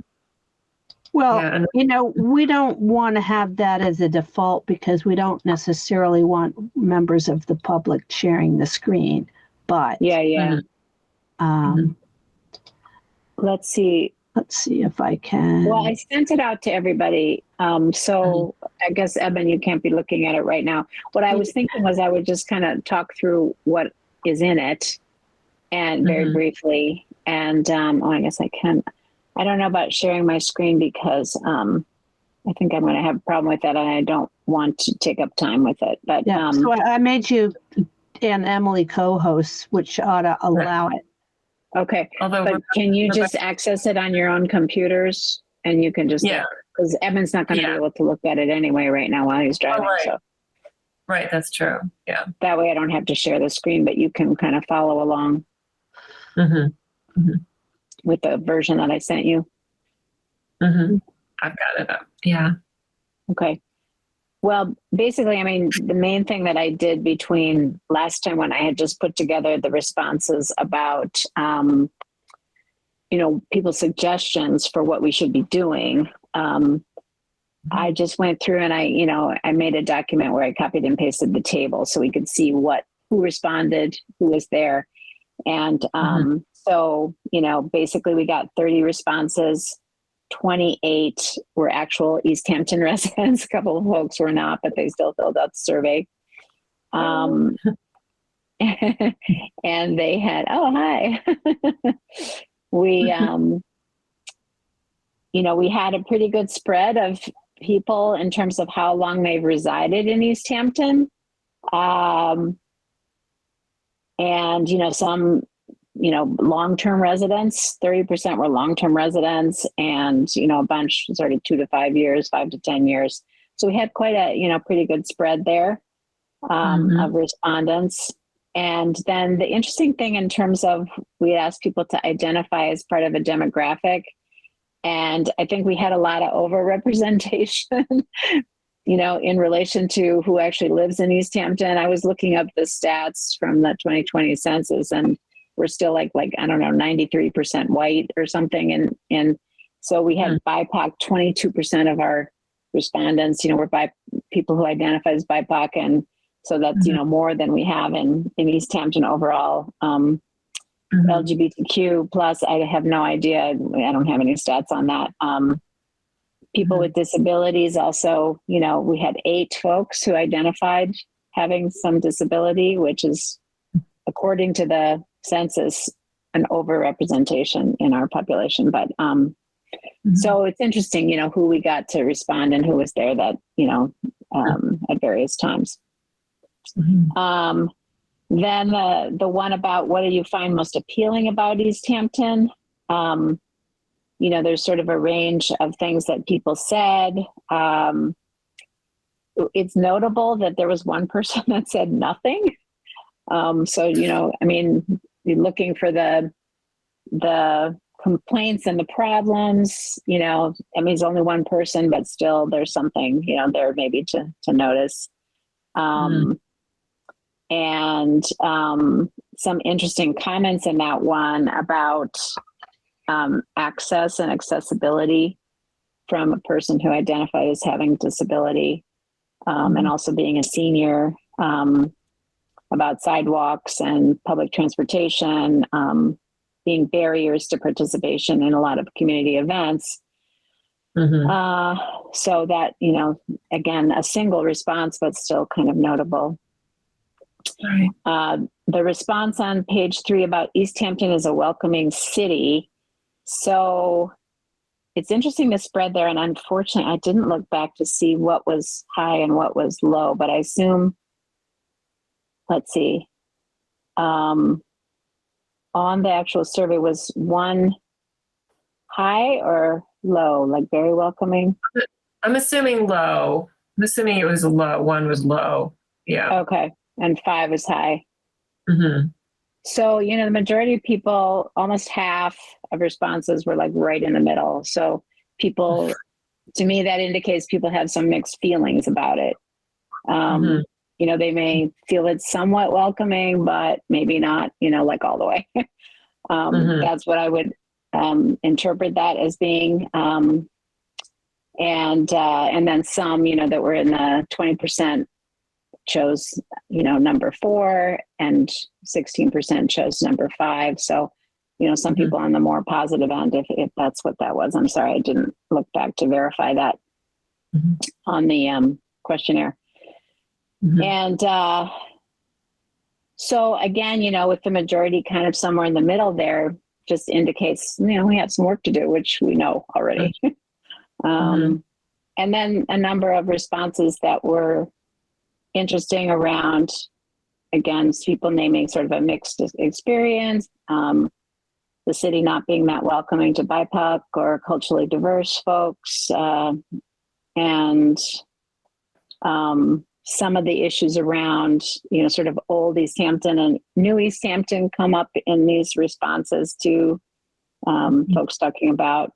Well, yeah, you know, we don't want to have that as a default because we don't necessarily want members of the public sharing the screen. But yeah. Let's see if I can. Well, I sent it out to everybody. So I guess, Eben, you can't be looking at it right now. What I was thinking was I would just kind of talk through what is in it and very briefly. And I guess I can. I don't know about sharing my screen because I think I'm going to have a problem with that and I don't want to take up time with it. But yeah, so I made you and Emily co-hosts, which ought to allow it. Okay. Although, But can you just access it on your own computers and you can just, yeah, because Evan's not going to be able to look at it anyway right now while he's driving. right. So right, that's true. Yeah. that way I don't have to share the screen, but you can kind of follow along Mm-hmm. with the version that I sent you. Mm-hmm. I've got it up. Yeah. Okay. Well, basically, I mean, the main thing that I did between last time when I had just put together the responses about, people's suggestions for what we should be doing. I just went through and I made a document where I copied and pasted the table so we could see who responded, who was there. And so, basically we got 30 responses. 28 were actual Easthampton residents. A couple of folks were not, but they still filled out the survey. And they had, oh, hi. We had a pretty good spread of people in terms of how long they've resided in Easthampton. And, some long-term residents, 30% were long-term residents, and, a bunch sort of 2 to 5 years, 5 to 10 years. So we had quite a, pretty good spread there of respondents. And then the interesting thing in terms of, we asked people to identify as part of a demographic. And I think we had a lot of overrepresentation, in relation to who actually lives in Easthampton. I was looking up the stats from the 2020 census, and we're still like, I don't know, 93% white or something. And so we had BIPOC, 22% of our respondents, were by people who identify as BIPOC. And so that's, more than we have in Easthampton overall. LGBTQ plus, I have no idea. I don't have any stats on that. People with disabilities also, we had 8 folks who identified having some disability, which is, according to the census, an overrepresentation in our population. But so it's interesting, who we got to respond and who was there that, at various times. Then the one about what do you find most appealing about Easthampton? There's sort of a range of things that people said. It's notable that there was one person that said nothing. So, you're looking for the complaints and the problems, it's only one person, but still there's something, there maybe to notice. And some interesting comments in that one about access and accessibility from a person who identified as having disability, and also being a senior, about sidewalks and public transportation, being barriers to participation in a lot of community events. So that, again, a single response, but still kind of notable. Right. The response on page 3 about Easthampton is a welcoming city. So it's interesting to spread there. And unfortunately, I didn't look back to see what was high and what was low, but I assume, let's see, on the actual survey, was one high or low, like very welcoming? I'm assuming low. I'm assuming it was low. 1 was low. Yeah. Okay. And 5 is high. Mm-hmm. So, the majority of people, almost half of responses were like right in the middle. So people, to me, that indicates people have some mixed feelings about it. They may feel it's somewhat welcoming, but maybe not, like all the way. That's what I would interpret that as being. And then some, that were in the 20% chose, number 4, and 16% chose number 5. So, some people on the more positive end, if that's what that was. I'm sorry, I didn't look back to verify that on the questionnaire. And so again, with the majority kind of somewhere in the middle there, just indicates, we have some work to do, which we know already. And then a number of responses that were interesting around against people naming sort of a mixed experience, the city not being that welcoming to BIPOC or culturally diverse folks, and some of the issues around, sort of old Easthampton and new Easthampton come up in these responses to folks talking about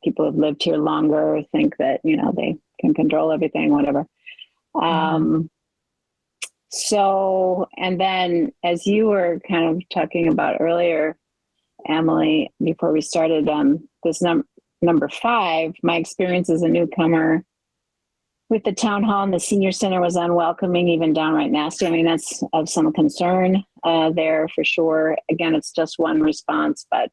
people who've lived here longer, think that, they can control everything, whatever. So, and then as you were kind of talking about earlier, Emily, before we started, this number 5, my experience as a newcomer with the town hall and the senior center was unwelcoming, even downright nasty. I mean, that's of some concern there for sure. Again, it's just one response, but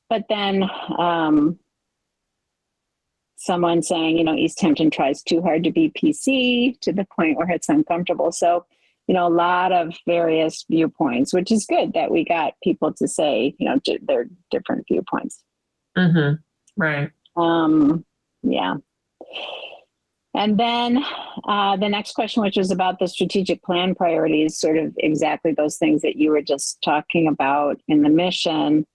but then someone saying, Easthampton tries too hard to be PC to the point where it's uncomfortable. So, a lot of various viewpoints, which is good that we got people to say, their different viewpoints. Right. Yeah. And then the next question, which was about the strategic plan priorities, sort of exactly those things that you were just talking about in the mission,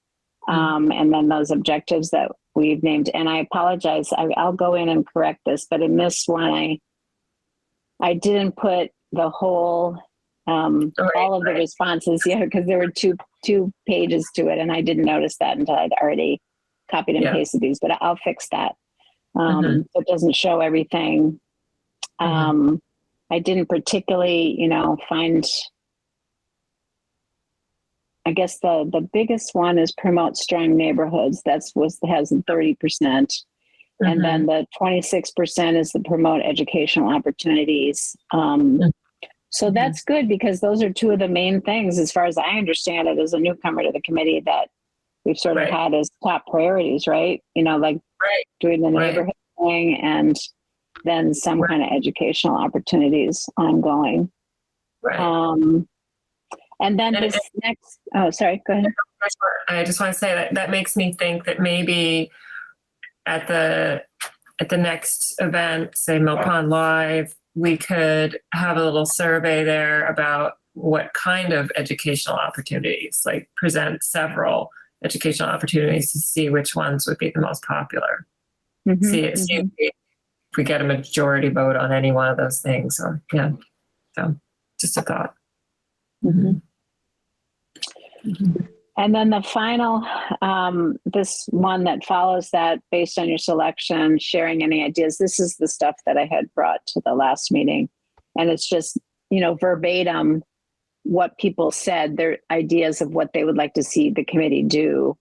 and then those objectives that we've named. And I apologize, I'll go in and correct this, but in this one, I didn't put the whole, all of the responses, because there were two pages to it, and I didn't notice that until I'd already copied and pasted these, but I'll fix that. So it doesn't show everything. I didn't particularly, find, I guess the biggest one is promote strong neighborhoods. Has 30%. And then the 26% is the promote educational opportunities. So that's good, because those are two of the main things, as far as I understand it, as a newcomer to the committee, that we've sort of had as top priorities, right? Doing the neighborhood thing, and then some kind of educational opportunities ongoing. And then this next, sorry, go ahead. I just want to say that makes me think that maybe at the next event, say Mill Pond Live, we could have a little survey there about what kind of educational opportunities, like present several educational opportunities to see which ones would be the most popular. See if we get a majority vote on any one of those things. Or so just a thought. And then the final, this one that follows that, based on your selection, sharing any ideas. This is the stuff that I had brought to the last meeting. And it's just, verbatim what people said, their ideas of what they would like to see the committee do.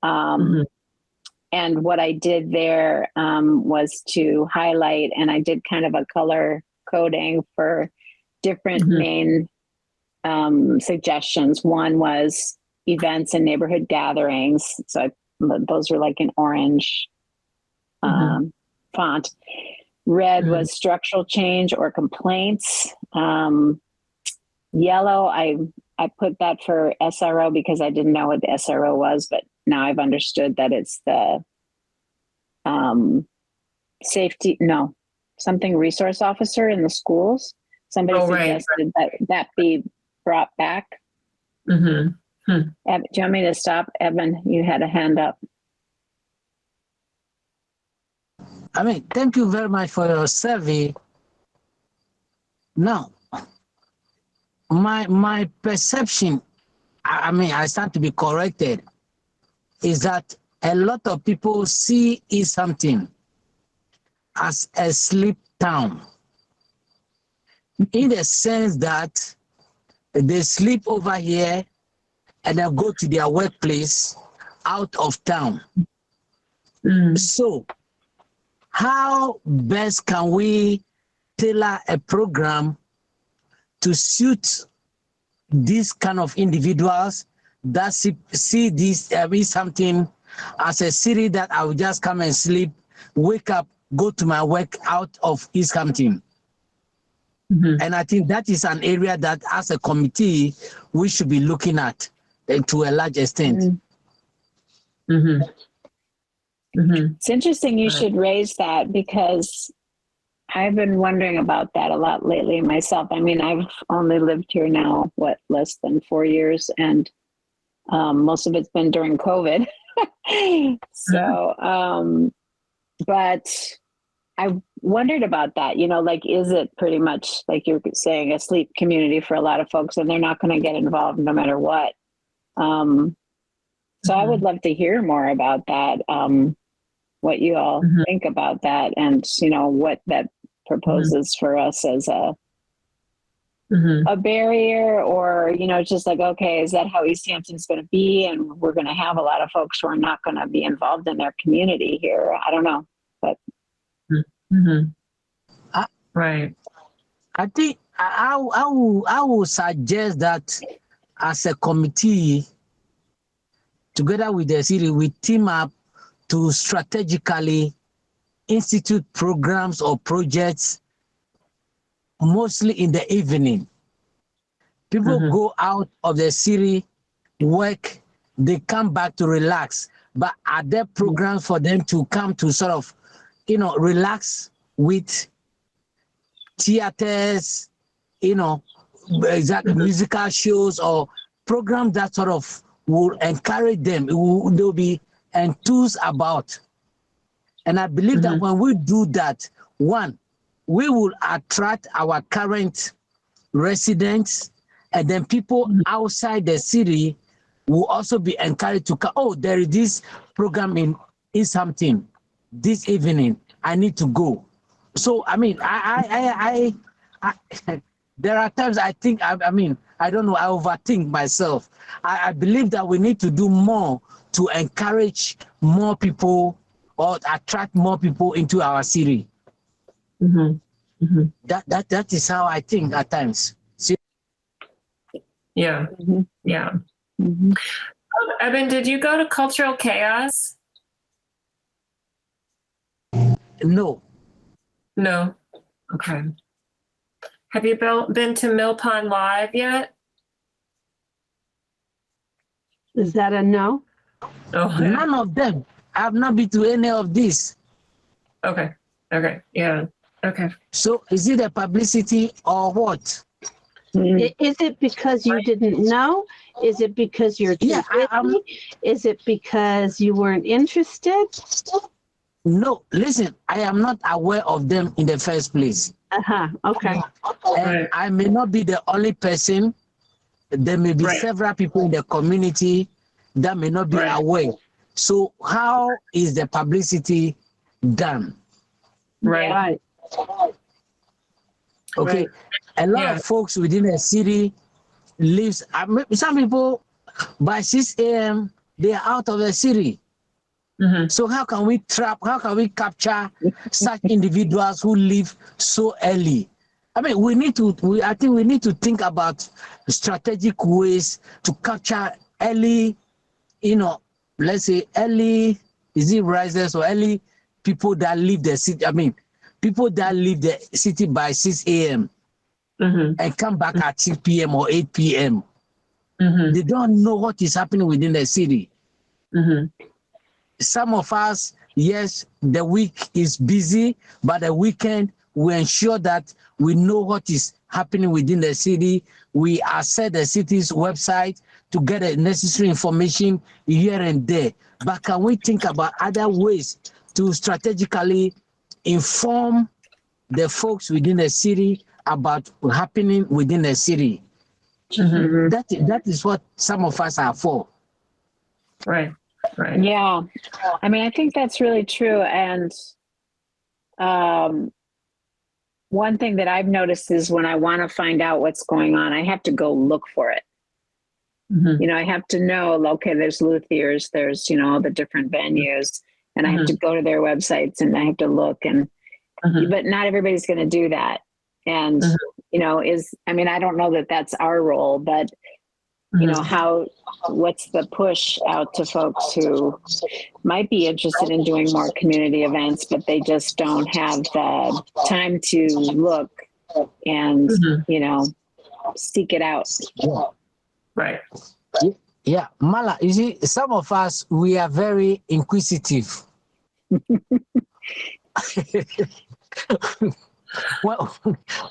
And what I did there was to highlight, and I did kind of a color coding for different main suggestions. One was events and neighborhood gatherings. So those were like in orange font. Red was structural change or complaints. Yellow, I put that for SRO because I didn't know what the SRO was, but now I've understood that it's the something resource officer in the schools. Somebody suggested that be brought back. Do you want me to stop? Evan, you had a hand up. Thank you very much for your survey. Now, my perception, I stand to be corrected, is that a lot of people see Easthampton as a sleep town, in the sense that they sleep over here and then go to their workplace out of town. So how best can we tailor a program to suit these kind of individuals that see this something as a city that I will just come and sleep, wake up, go to my work out of Easthampton? And I think that is an area that as a committee, we should be looking at to a large extent. It's interesting you should raise that, because I've been wondering about that a lot lately myself. I mean, I've only lived here now, less than 4 years, and most of it's been during COVID. So, but I wondered about that, like, is it pretty much like you're saying, a sleep community for a lot of folks, and they're not going to get involved no matter what? So I would love to hear more about that, what you all think about that, and, what that proposes for us as a barrier, or, just like, okay, is that how Easthampton's going to be? And we're going to have a lot of folks who are not going to be involved in their community here. I don't know, but. Right. I think I will suggest that as a committee, together with the city, we team up to strategically institute programs or projects, mostly in the evening. People go out of the city, work, they come back to relax. But are there programs for them to come to sort of, relax with theaters, exactly musical shows, or programs that sort of will encourage them, they'll be enthused about. And I believe that when we do that, one, we will attract our current residents, and then people outside the city will also be encouraged to come. Oh, there is this program in Easthampton this evening. I need to go. So, I mean, I there are times I think, I don't know, I overthink myself. I believe that we need to do more to encourage more people or attract more people into our city. That is how I think at times. See? Yeah. Yeah. Evan, did you go to Cultural Chaos? No. No. Okay. Have you been to Mill Pond Live yet? Is that a no? Oh, None of them. I have not been to any of this. Okay. Okay. Yeah. Okay. So is it a publicity or what? Is it because you didn't know? Is it because you're too busy? Is it because you weren't interested? No, listen, I am not aware of them in the first place. Okay. And I may not be the only person. There may be several people in the community that may not be aware. So how is the publicity done? Right. Okay. A lot of folks within the city lives, some people by 6 a.m. they are out of the city. So how can we capture such individuals who live so early? I mean, I think we need to think about strategic ways to capture early, let's say early, is it risers or early people that leave the city? I mean, people that leave the city by 6 a.m. and come back at 6 p.m. or 8 p.m. They don't know what is happening within the city. Some of us, yes, the week is busy, but the weekend we ensure that we know what is happening within the city. We access the city's website to get the necessary information here and there. But can we think about other ways to strategically inform the folks within the city about what's happening within the city? That is what some of us are for. Right. Right. Yeah. I mean, I think that's really true. And one thing that I've noticed is when I want to find out what's going on, I have to go look for it. I have to know, okay, there's Luthier's, there's, all the different venues, and I have to go to their websites and I have to look, and but not everybody's going to do that. And, I don't know that that's our role, but what's the push out to folks who might be interested in doing more community events, but they just don't have the time to look and, seek it out. Right. Yeah, Mala, you see, some of us, we are very inquisitive. well,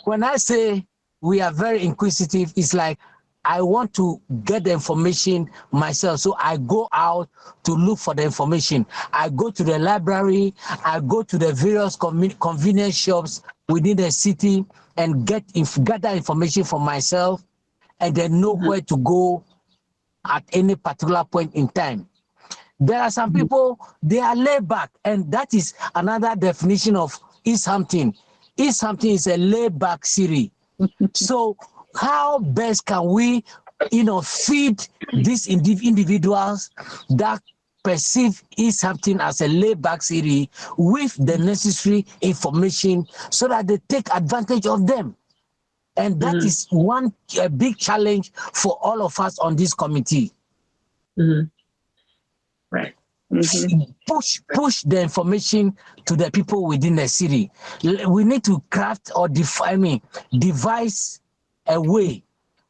when I say we are very inquisitive, it's like I want to get the information myself. So I go out to look for the information. I go to the library, I go to the various convenience shops within the city and gather information for myself, and then know where to go at any particular point in time. There are some people, they are laid back, and that is another definition of Easthampton. Easthampton is a laid back city. So how best can we, feed these individuals that perceive Easthampton as a laid back city with the necessary information so that they take advantage of them? And that is a big challenge for all of us on this committee. Right. Push the information to the people within the city. We need to craft or devise a way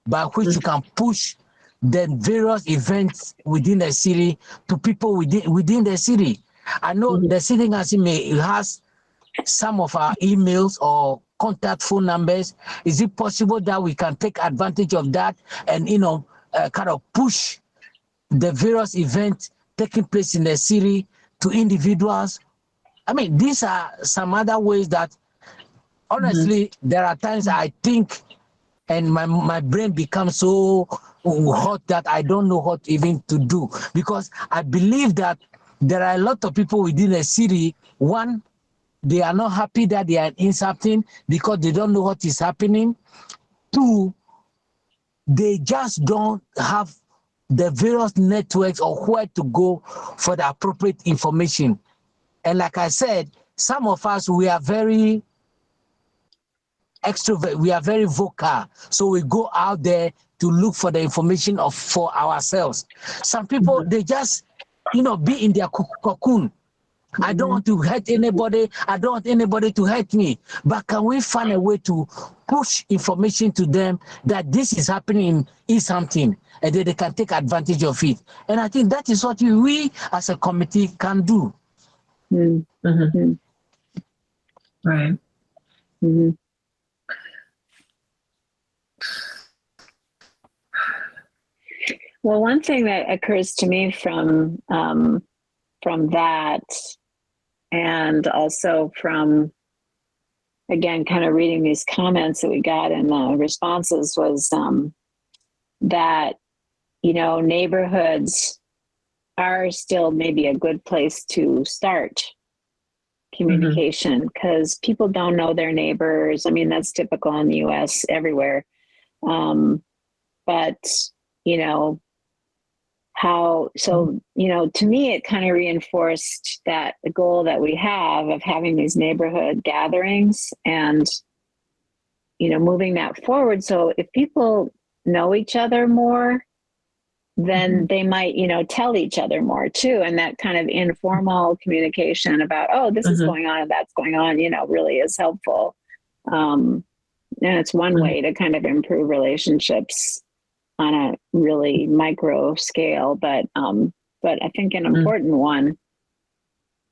by which you can push the various events within the city to people within the city. I know the city has some of our emails or contact phone numbers. Is it possible that we can take advantage of that and kind of push the various events taking place in the city to individuals? I mean, these are some other ways that, honestly, there are times I think and my brain becomes so hot that I don't know what even to do, because I believe that there are a lot of people within the city. One, they are not happy that they are in something because they don't know what is happening. Two, they just don't have the various networks or where to go for the appropriate information. And like I said, some of us, we are very extrovert, we are very vocal. So we go out there to look for the information for ourselves. Some people, they just, be in their cocoon. I don't want to hurt anybody. I don't want anybody to hurt me. But can we find a way to push information to them that this is happening in something, and then they can take advantage of it? And I think that is what we as a committee can do. Right. Well, one thing that occurs to me from that, and also from, again, kind of reading these comments that we got in the responses, was that, neighborhoods are still maybe a good place to start communication, because people don't know their neighbors. I mean, that's typical in the US everywhere. But, to me, it kind of reinforced that the goal that we have of having these neighborhood gatherings and, moving that forward. So if people know each other more, then they might, tell each other more too. And that kind of informal communication about, oh, this is going on and that's going on, really is helpful. And it's one way to kind of improve relationships on a really micro scale, but I think an important one.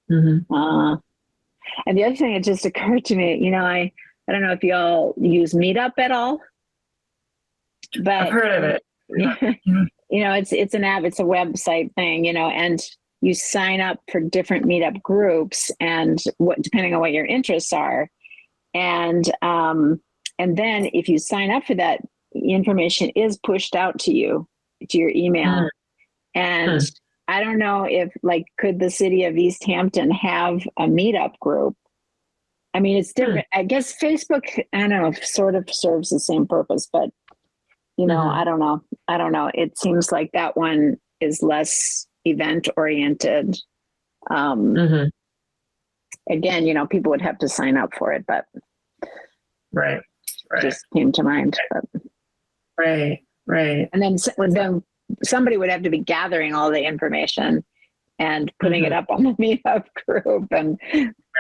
And the other thing that just occurred to me, I don't know if y'all use Meetup at all, but I've heard of it. It's an app, it's a website thing, and you sign up for different Meetup groups and depending on what your interests are. And then if you sign up for that, information is pushed out to you, to your email. And I don't know if, could the city of Easthampton have a Meetup group? I mean, it's different. I guess Facebook, I don't know, sort of serves the same purpose, but I don't know. It seems like that one is less event oriented. Again, people would have to sign up for it, but Right. just came to mind. But. Right. And then somebody would have to be gathering all the information and putting it up on the Meetup group and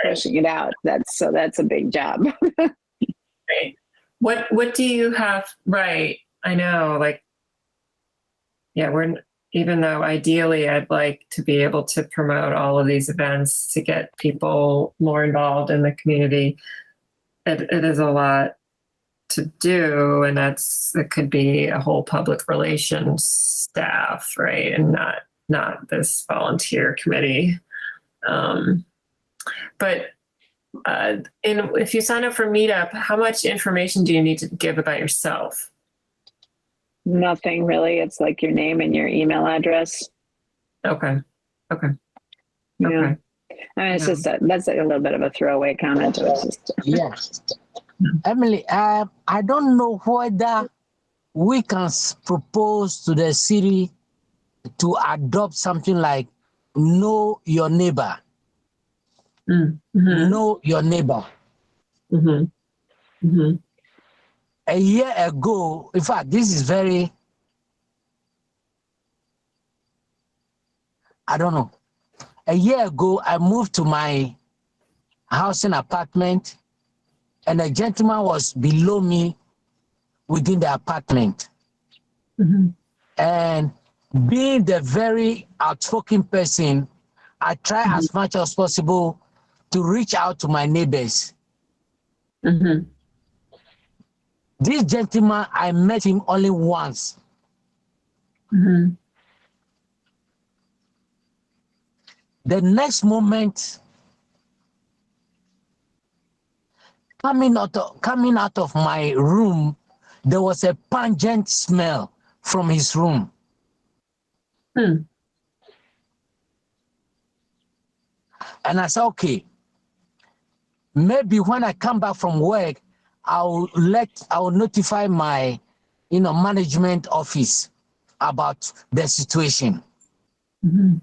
pushing it out. That's a big job. Right. What do you have? Right. I know, even though ideally I'd like to be able to promote all of these events to get people more involved in the community, it is a lot to do, and it could be a whole public relations staff, right? And not this volunteer committee. But if you sign up for Meetup, how much information do you need to give about yourself? Nothing really. It's like your name and your email address. Okay. Yeah. Okay. I mean, it's just that's like a little bit of a throwaway comment. It's just, Yeah. Emily, I don't know whether we can propose to the city to adopt something like know your neighbor. Mm-hmm. Know your neighbor. Mm-hmm. Mm-hmm. A year ago, in fact, this is very, I don't know. A year ago, I moved to my housing apartment, and a gentleman was below me within the apartment. Mm-hmm. And being the very outspoken person, I try as much as possible to reach out to my neighbors. Mm-hmm. This gentleman, I met him only once. Mm-hmm. The next moment, coming out of my room, there was a pungent smell from his room. Hmm. And I said, okay, maybe when I come back from work, I'll notify my, management office about the situation. Mm-hmm.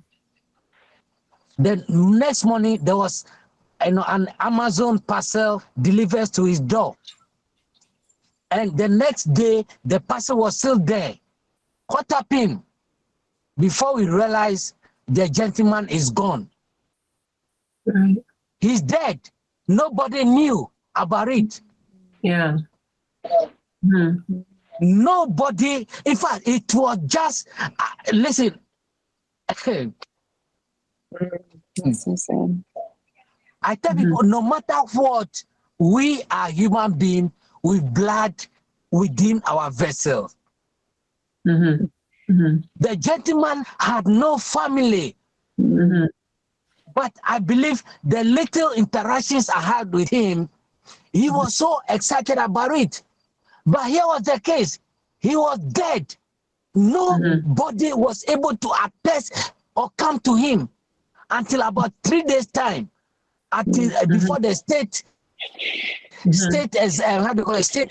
The next morning, there was, an Amazon parcel delivered to his door. And the next day, the parcel was still there. What happened? Before we realized the gentleman is gone. Right. He's dead. Nobody knew about it. Yeah. Mm-hmm. Nobody, in fact, it was just, listen. that's so sad. I tell people, no matter what, we are human beings with blood within our vessel. Mm-hmm. Mm-hmm. The gentleman had no family. Mm-hmm. But I believe the little interactions I had with him, he was so excited about it. But here was the case. He was dead. Nobody was able to attest or come to him until about 3 days' time, before the state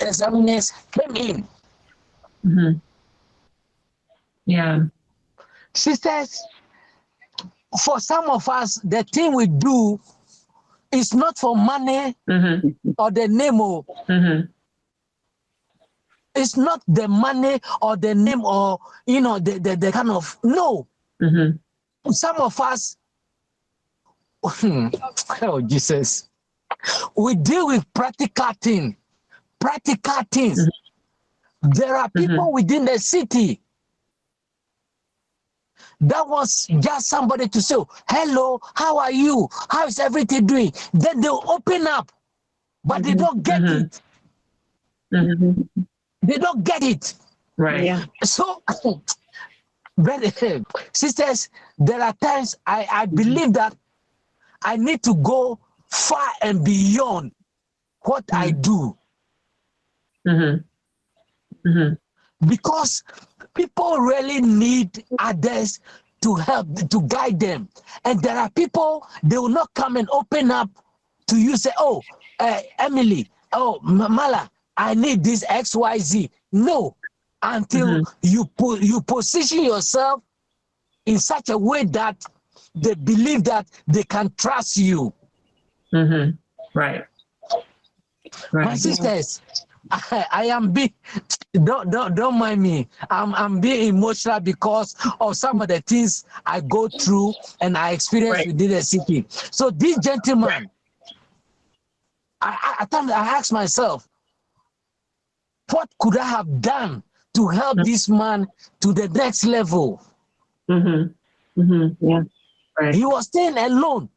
examiners came in. Mm-hmm. Yeah. Sisters, for some of us, the thing we do is not for money or the name. It's not the money or the name or, the kind of, no. Some of us, oh, Jesus, we deal with practical things. There are people within the city that was just somebody to say, hello, how are you? How is everything doing? Then they'll open up, but they don't get it. They don't get it. Right. Yeah. So, sisters, there are times I believe that I need to go far and beyond what I do. Because people really need others to help, to guide them. And there are people, they will not come and open up to you, say, oh, Emily, oh, Mala, I need this XYZ. No, until you position yourself in such a way that they believe that they can trust you. Right. My sisters, I am being, don't mind me. I'm being emotional because of some of the things I go through and I experience within the city. So this gentleman, I ask myself, what could I have done to help this man to the next level? Yeah. Right. He was staying alone.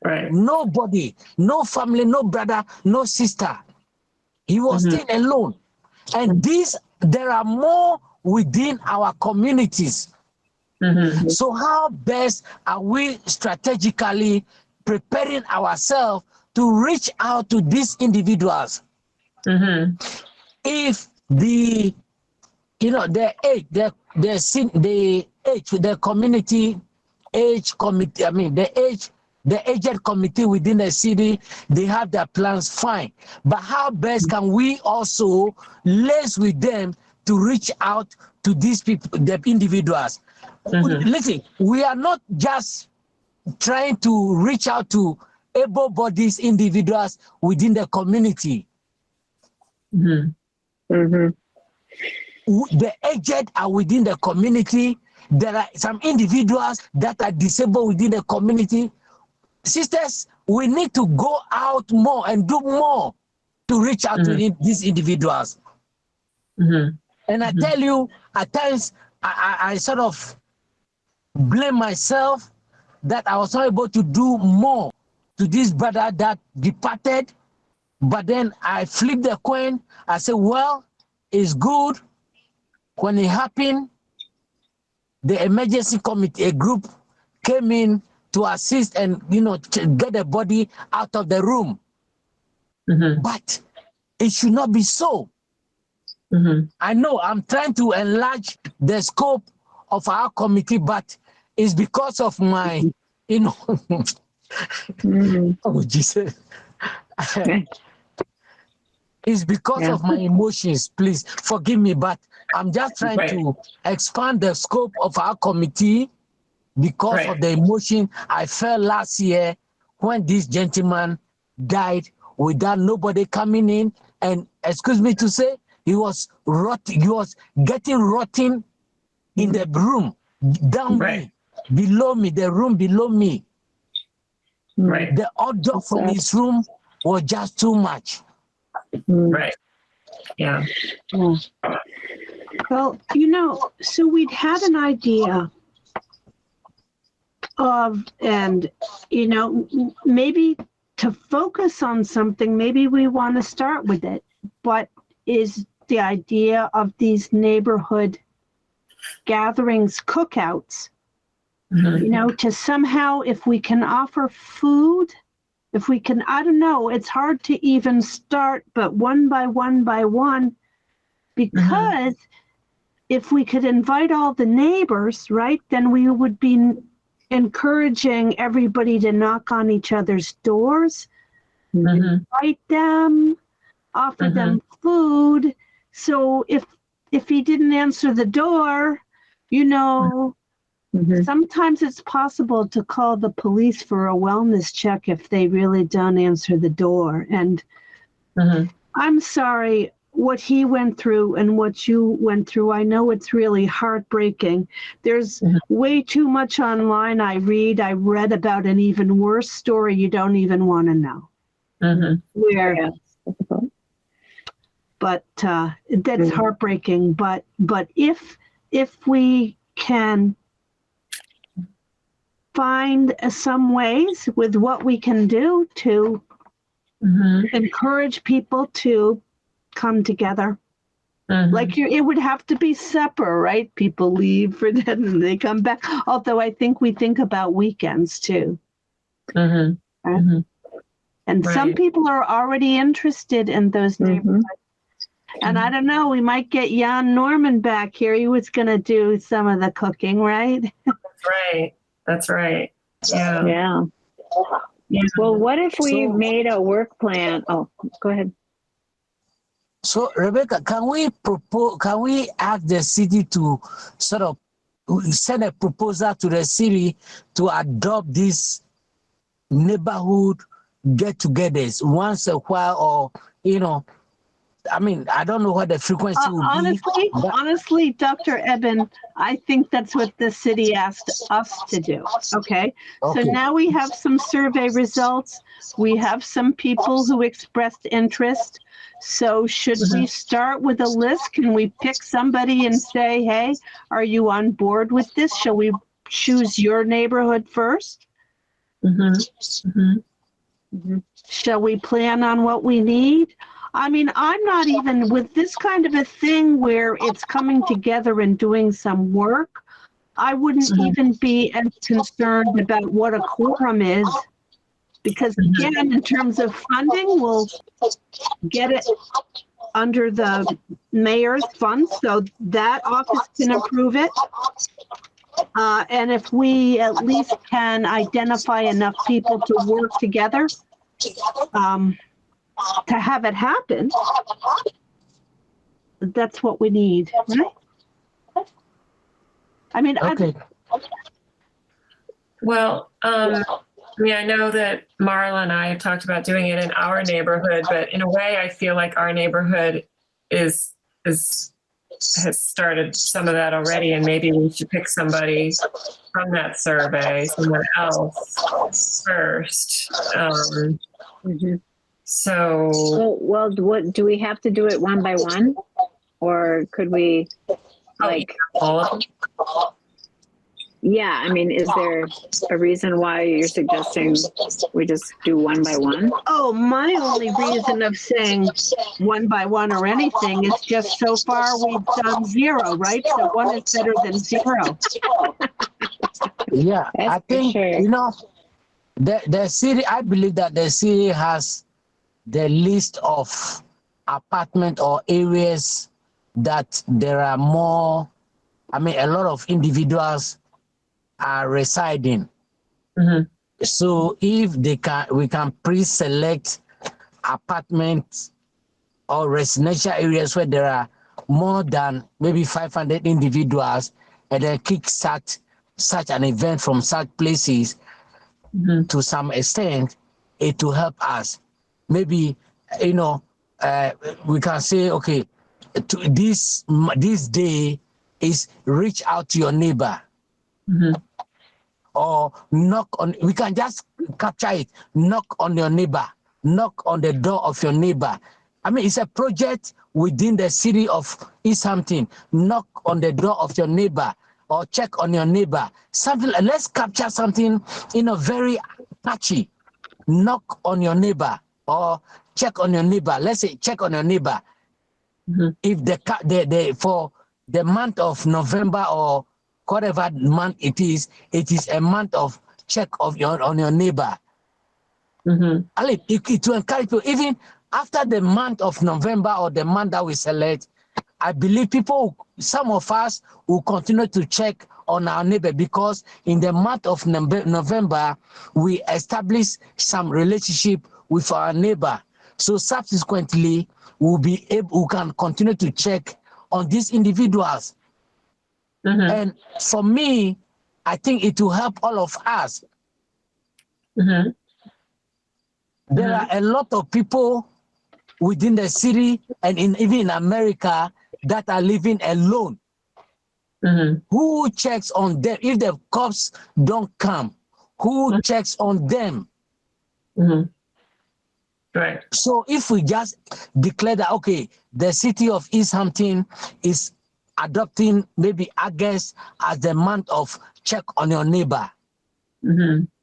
Right. Nobody, no family, no brother, no sister. He was staying alone. And there are more within our communities. So how best are we strategically preparing ourselves to reach out to these individuals? If the age, the community age committee, the aged committee within the city, they have their plans, fine. But how best can we also liaise with them to reach out to these people, the individuals? Listen, we are not just trying to reach out to able-bodied individuals within the community. The aged are within the community. There are some individuals that are disabled within the community. Sisters, we need to go out more and do more to reach out to these individuals. And I tell you, at times, I sort of blame myself that I was not able to do more to this brother that departed. But then I flipped the coin. I said, well, it's good. When it happened, the emergency committee, a group came in to assist and, to get the body out of the room. But it should not be so. I know I'm trying to enlarge the scope of our committee, but it's because of my, oh, Jesus. It's because of my emotions. Please forgive me, but I'm just trying to expand the scope of our committee because of the emotion I felt last year when this gentleman died without nobody coming in. And excuse me to say, he was rotting. He was getting rotten in the room down me, below me, the room below me. The odor from his room was just too much. Yeah. Well, so we'd had an idea of, and, maybe to focus on something, maybe we want to start with it, but is the idea of these neighborhood gatherings, cookouts, to somehow, if we can offer food, if we can, I don't know, it's hard to even start, but one by one, because if we could invite all the neighbors, right, then we would be encouraging everybody to knock on each other's doors, invite them, offer them food. So if he didn't answer the door, sometimes it's possible to call the police for a wellness check if they really don't answer the door. And I'm sorry what he went through and what you went through. I know it's really heartbreaking. There's way too much online I read about an even worse story you don't even want to know. But that's heartbreaking. But if we can find some ways with what we can do to encourage people to come together. Like it would have to be supper, right? People leave for that and they come back. Although I think we think about weekends too. And some people are already interested in those neighborhoods. And I don't know, we might get Jan Norman back here. He was going to do some of the cooking, right? That's right. Yeah. Well, what if we made a work plan? Oh, go ahead. So, Rebecca, can we ask the city to sort of send a proposal to the city to adopt these neighborhood get-togethers once a while, or, I don't know what the frequency will be. Honestly, Dr. Eben, I think that's what the city asked us to do. Okay. So now we have some survey results. We have some people who expressed interest. So should we start with a list? Can we pick somebody and say, hey, are you on board with this? Shall we choose your neighborhood first? Shall we plan on what we need? I mean, I'm not even with this kind of a thing where it's coming together and doing some work. I wouldn't even be as concerned about what a quorum is, because again, in terms of funding, we'll get it under the mayor's funds, so that office can approve it. And if we at least can identify enough people to work together to have it happen, that's what we need, right? I mean, Okay. Well, I mean, I know that Marla and I have talked about doing it in our neighborhood, but in a way, I feel like our neighborhood has started some of that already, and maybe we should pick somebody from that survey, someone else first. So, Well, what do we have to do it one by one, or could we, like, all of them? yeah? I mean, is there a reason why you're suggesting we just do one by one? oh, my only reason of saying one by one or anything is just so far we've done 0, right? So 1 is better than 0. Yeah, That's I think, for sure. you know, the city, I believe that the city has the list of apartment or areas that there are more, I mean, a lot of individuals are residing. So if we can pre-select apartments or residential areas where there are more than maybe 500 individuals, and then kickstart such an event from such places to some extent, it will help us. Maybe, you know, we can say, okay, this day is reach out to your neighbor. Or knock on, we can just capture it, knock on your neighbor, knock on the door of your neighbor. I mean, it's a project within the city of Easthampton. Knock on the door of your neighbor or check on your neighbor. Something, let's capture something in a very patchy. Knock on your neighbor or check on your neighbor. Let's say check on your neighbor. If for the month of November or whatever month it is a month of check on your neighbor. It will encourage people, even after the month of November or the month that we select, I believe some of us will continue to check on our neighbor, because in the month of November, we establish some relationship with our neighbor. So subsequently, we can continue to check on these individuals. And for me, I think it will help all of us. There are a lot of people within the city and even in America that are living alone. Who checks on them? If the cops don't come, who checks on them? Right. So if we just declare that, okay, the city of Easthampton is adopting maybe August as the month of check on your neighbor.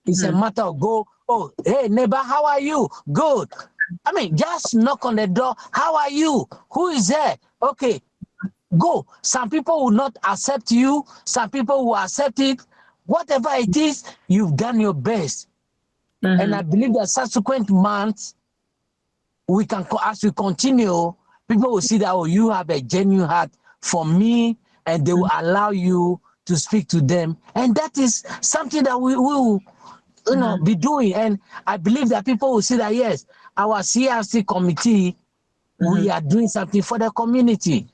It's a matter of go, oh, hey, neighbor, how are you? Good. I mean, just knock on the door. How are you? Who is there? Okay, go. Some people will not accept you. Some people will accept it. Whatever it is, you've done your best. And I believe that subsequent months, as we continue, people will see that, oh, you have a genuine heart for me, and they will allow you to speak to them. And that is something that we will be doing. And I believe that people will see that, yes, our CRC committee, we are doing something for the community.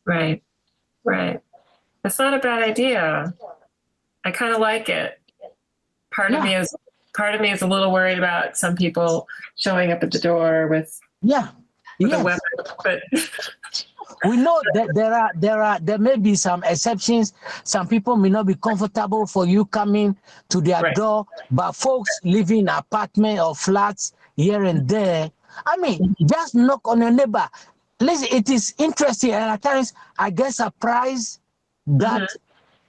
Right. That's not a bad idea. I kind of like it. Part of me is a little worried about some people showing up at the door with a weapon, but we know that there may be some exceptions. Some people may not be comfortable for you coming to their door, but folks living in apartment or flats here and there, I mean, just knock on your neighbor. Listen, it is interesting, and at times I get surprised that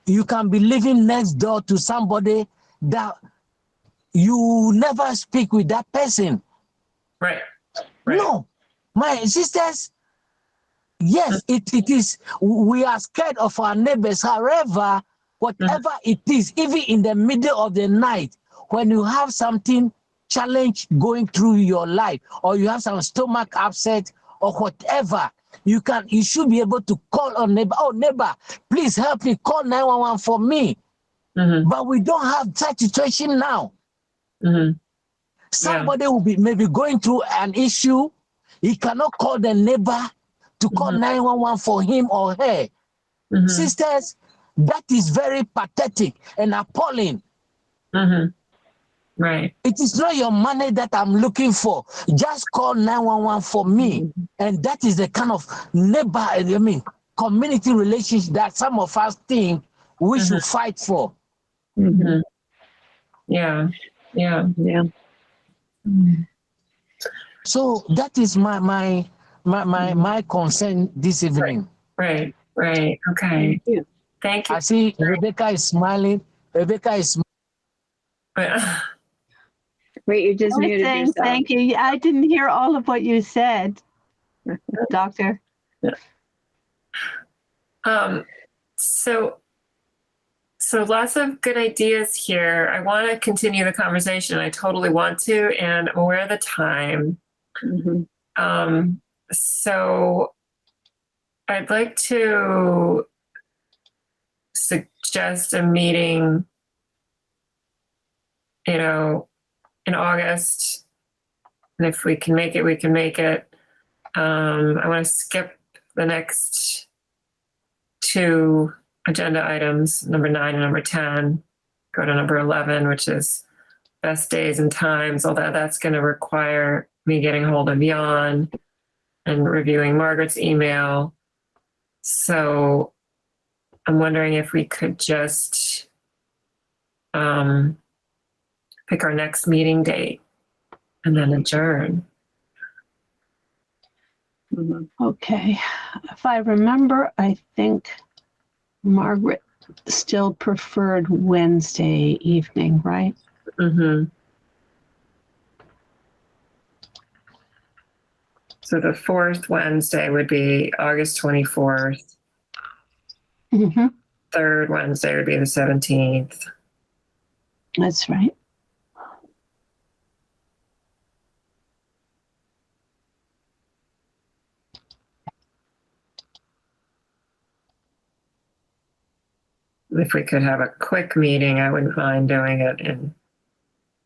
you can be living next door to somebody that you never speak with that person. Right. No, my sisters, yes, it is. We are scared of our neighbors. However, whatever it is, even in the middle of the night, when you have something challenge going through your life, or you have some stomach upset or whatever, you should be able to call on neighbor. Oh, neighbor, please help me, call 911 for me. But we don't have that situation now. Somebody will be maybe going through an issue. He cannot call the neighbor to call 911 for him or her. Sisters, that is very pathetic and appalling. Right. It is not your money that I'm looking for. Just call 911 for me. And that is the kind of community relationship that some of us think we should fight for. Yeah. So that is my concern this evening. Right. Okay. Thank you. I see Rebecca is smiling. Wait, you just muted yourself. Thank you. I didn't hear all of what you said, Doctor. So lots of good ideas here. I want to continue the conversation. I totally want to, and I'm aware of the time. So I'd like to suggest a meeting, in August. And if we can make it, we can make it. I want to skip the next 2 agenda items, number 9 and number 10, go to number 11, which is best days and times, although that's going to require me getting hold of Jan and reviewing Margaret's email. So I'm wondering if we could just pick our next meeting date and then adjourn. Okay. If I remember, I think Margaret still preferred Wednesday evening, right? So the 4th Wednesday would be August 24th. 3rd Wednesday would be the 17th. That's right. If we could have a quick meeting, I wouldn't mind doing it in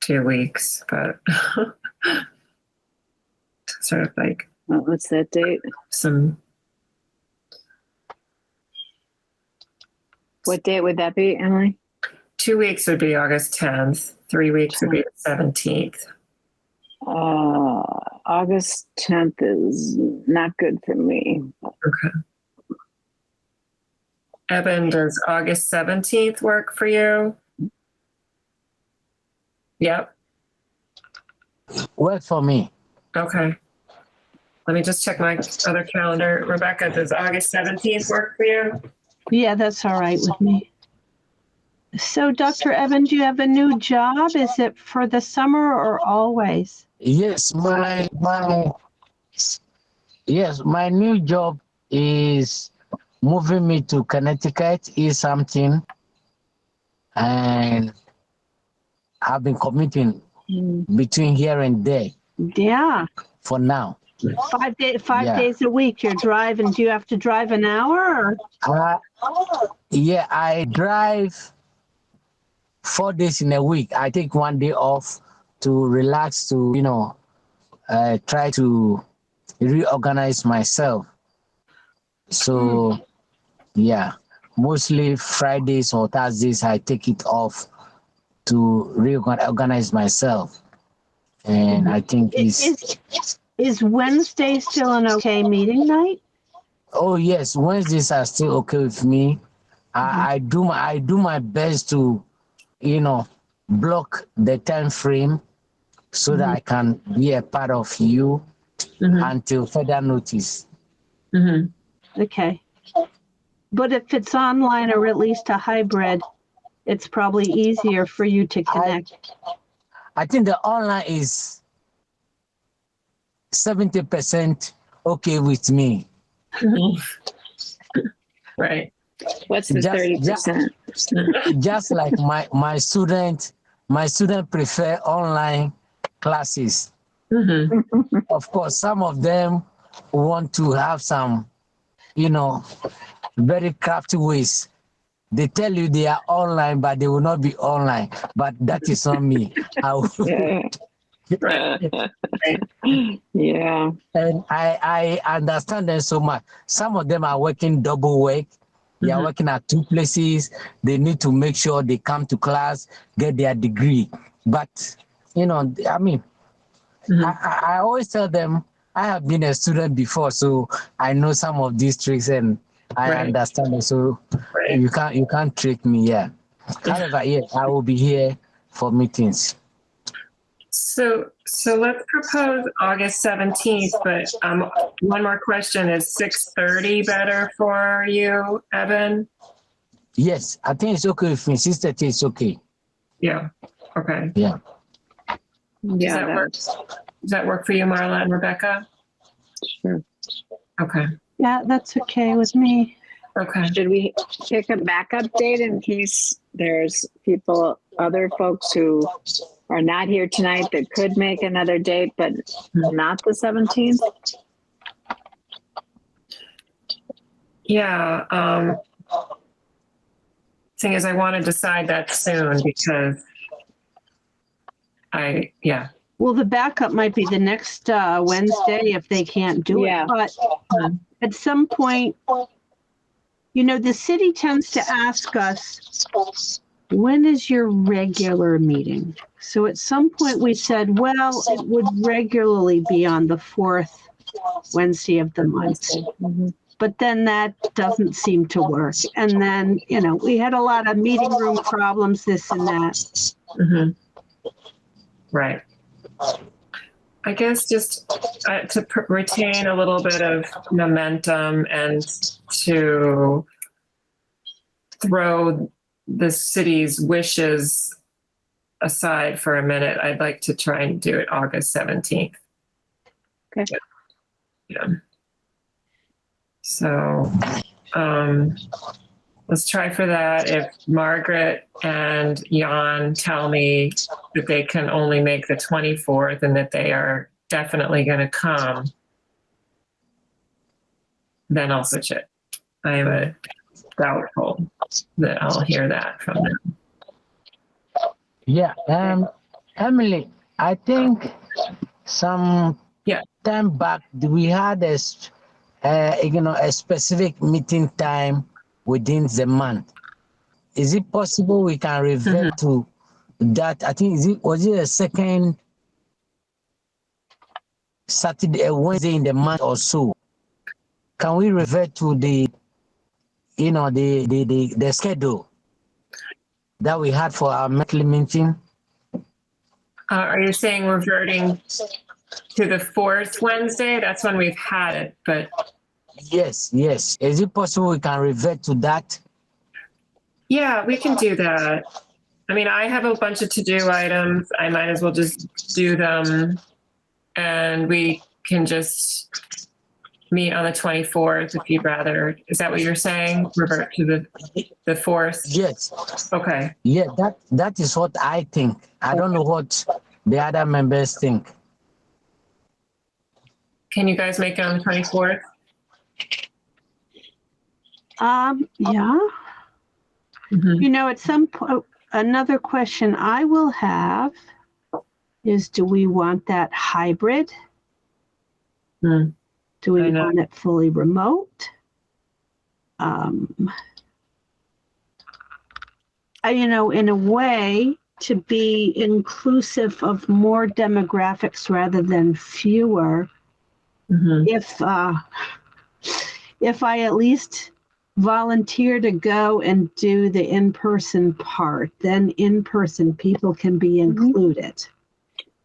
2 weeks, but sort of like what's that date? What date would that be, Emily? 2 weeks would be August 10th. 3 weeks would be the 17th. August 10th is not good for me. Okay. Eben, does August 17th work for you? Yep. Work for me. Okay. Let me just check my other calendar. Rebecca, does August 17th work for you? Yeah, that's all right with me. So, Dr. Evans, you have a new job. Is it for the summer or always? Yes, my new job is moving me to Connecticut, Easthampton, and I've been commuting between here and there. Yeah. For now. 5 days a week you're driving. Do you have to drive an hour? Yeah, I drive 4 days in a week. I take 1 day off to relax, to try to reorganize myself. So yeah, mostly Fridays or Thursdays I take it off to reorganize myself. And I think is Wednesday still an okay meeting night? Oh yes, Wednesdays are still okay with me. I do my best to, block the time frame so that I can be a part of you until further notice. Okay. But if it's online or at least a hybrid, it's probably easier for you to connect. I think the online is 70% okay with me. Right. What's the 30%? Just like my student prefer online classes. Mm-hmm. Of course, some of them want to have some, very crafty ways. They tell you they are online, but they will not be online. But that is not me. Yeah. And I understand them so much. Some of them are working double work. They are working at two places. They need to make sure they come to class, get their degree. But, I mean, I always tell them, I have been a student before, so I know some of these tricks and I understand it. So you can't trick me, yeah. However, yes, I will be here for meetings. So let's propose August 17th, but one more question. Is 6:30 better for you, Evan? Yes, I think it's okay with me. 6:30 is okay. Yeah. Okay. Yeah. Yeah. Does that work for you, Marla and Rebecca? Sure. Okay. Yeah, that's okay with me. Okay. Should we pick a backup date in case there's other folks who are not here tonight that could make another date, but not the 17th? Yeah. Thing is, I want to decide that soon because Well, the backup might be the next Wednesday if they can't do Yeah. it. But at some point, the city tends to ask us, when is your regular meeting? So at some point we said, well, it would regularly be on the 4th Wednesday of the month. But then that doesn't seem to work. And then, we had a lot of meeting room problems, this and that. right. I guess just to retain a little bit of momentum and to throw the city's wishes aside for a minute, I'd like to try and do it August 17th. Okay. Yeah. So let's try for that. If Margaret and Jan tell me that they can only make the 24th and that they are definitely going to come, then I'll switch it. I am doubtful that I'll hear that from them. Yeah. Emily, I think some time back we had a specific meeting time within the month. Is it possible we can revert to that? I think was it a second Saturday, Wednesday in the month or so? Can we revert to the schedule that we had for our monthly meeting? Are you saying reverting to the 4th Wednesday? That's when we've had it, but Yes. Is it possible we can revert to that? yeah, we can do that. I mean, I have a bunch of to-do items. I might as well just do them, and we can just meet on the 24th if you'd rather. Is that what you're saying? Revert to the 4th? Yes. Okay. Yeah, that is what I think. I don't know what the other members think. Can you guys make it on the 24th? Yeah. At some point, another question I will have is, do we want that hybrid? Do we want it fully remote? In a way, to be inclusive of more demographics rather than fewer, if I at least volunteer to go and do the in-person part, then in-person people can be included.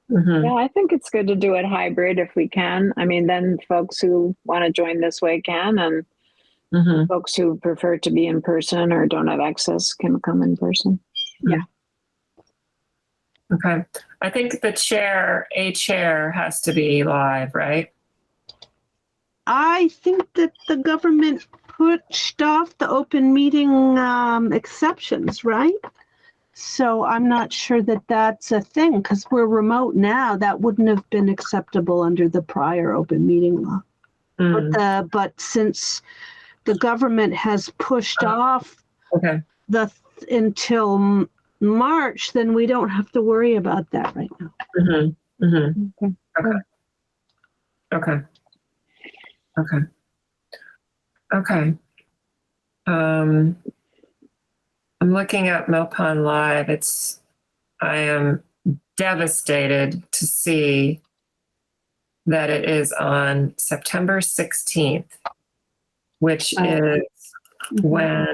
Yeah, I think it's good to do it hybrid if we can. I mean, then folks who want to join this way can, and folks who prefer to be in person or don't have access can come in person. Yeah. Okay. I think a chair has to be live, right? I think that the government pushed off the open meeting exceptions, right? So I'm not sure that that's a thing because we're remote now. That wouldn't have been acceptable under the prior open meeting law. Mm. But since the government has pushed off Okay. until March, then we don't have to worry about that right now. Mm-hmm. Mm-hmm. Okay. Okay. Okay. Okay. I'm looking at Mill Pond Live. I am devastated to see that it is on September 16th, which is when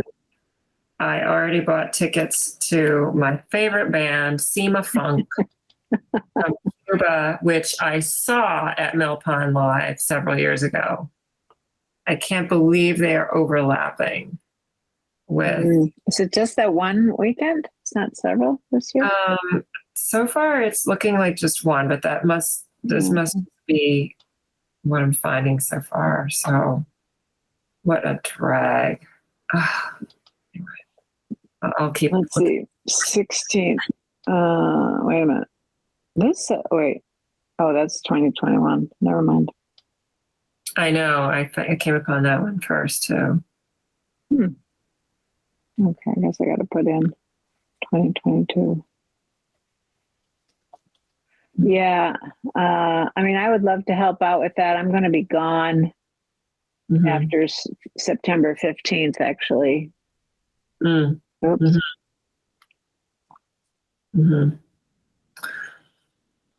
I already bought tickets to my favorite band, Sema Funk, from Cuba, which I saw at Mill Pond Live several years ago. I can't believe they are overlapping with. Is it just that one weekend? It's not several this year? So far, it's looking like just one, but this must be what I'm finding so far. So, what a drag. Anyway, I'll keep. Let's see, 16th. Wait a minute. Wait. Oh, that's 2021. Never mind. I know. I came upon that one first too. Okay, I guess I got to put in 2022. Yeah, I mean, I would love to help out with that. I'm going to be gone after September 15th, actually. Oops.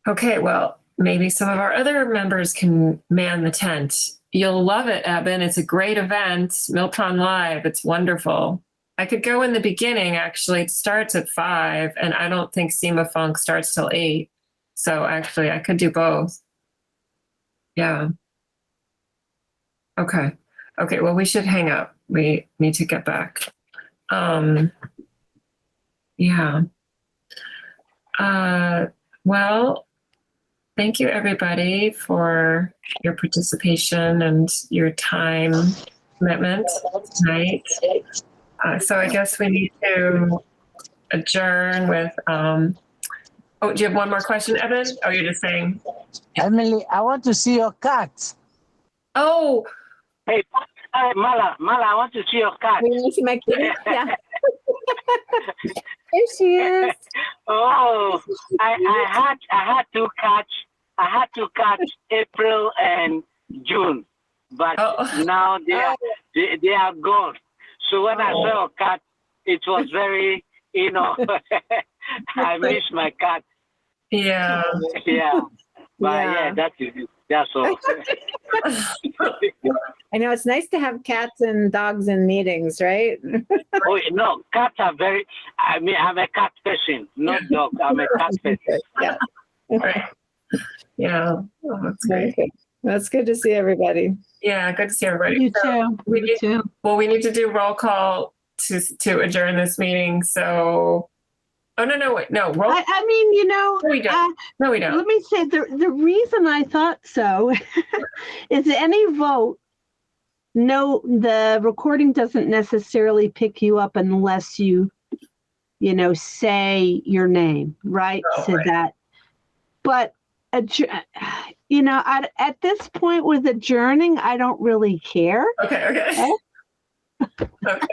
Okay, well, maybe some of our other members can man the tent. You'll love it, Eben. It's a great event. Mill Pond Live. It's wonderful. I could go in the beginning, actually. It starts at 5, and I don't think Sema Funk starts till 8. So actually, I could do both. Yeah. Okay. Okay, well, we should hang up. We need to get back. Yeah. Well, thank you, everybody, for your participation and your time commitment tonight. So I guess we need to adjourn with, oh, do you have one more question, Evan? Oh, you're just saying. Emily, I want to see your cat. Oh. Hey, Mala, I want to see your cat. You want to see my kitty? Yeah. Here she is. Oh, I had two cats. I had to catch April and June, but now they are gone. So when I saw a cat, it was very, I miss my cat. Yeah. Yeah. But that's it. That's all. I know it's nice to have cats and dogs in meetings, right? Oh no, cats are very. I mean, I'm a cat person, not dog. I'm a cat person. Yeah. Right. Yeah. Oh, that's great. Okay. That's good to see everybody. Yeah, good to see everybody. You too. You too. Well, we need to do roll call to adjourn this meeting. So, wait, no. Roll. I mean, no, we don't. No, we don't. Let me say the reason I thought so is any vote. No, the recording doesn't necessarily pick you up unless you say your name, right? Oh, so right. that, but at this point with adjourning, I don't really care. Okay. Okay.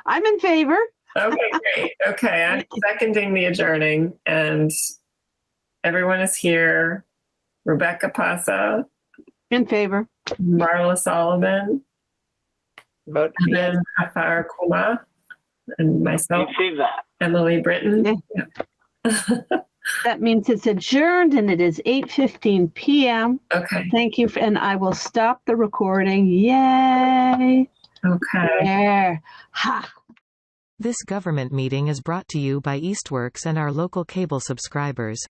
I'm in favor. Okay, great. Okay, I'm seconding the adjourning, and everyone is here. Rebecca Pasa, In favor. Marla Solomon, Vote. Ben Afar Kuma, and myself, that. Emily Britton. Yeah. That means it's adjourned, and it is 8:15 p.m. Okay. Thank you, and I will stop the recording. Yay! Okay. There. Ha! This government meeting is brought to you by Eastworks and our local cable subscribers.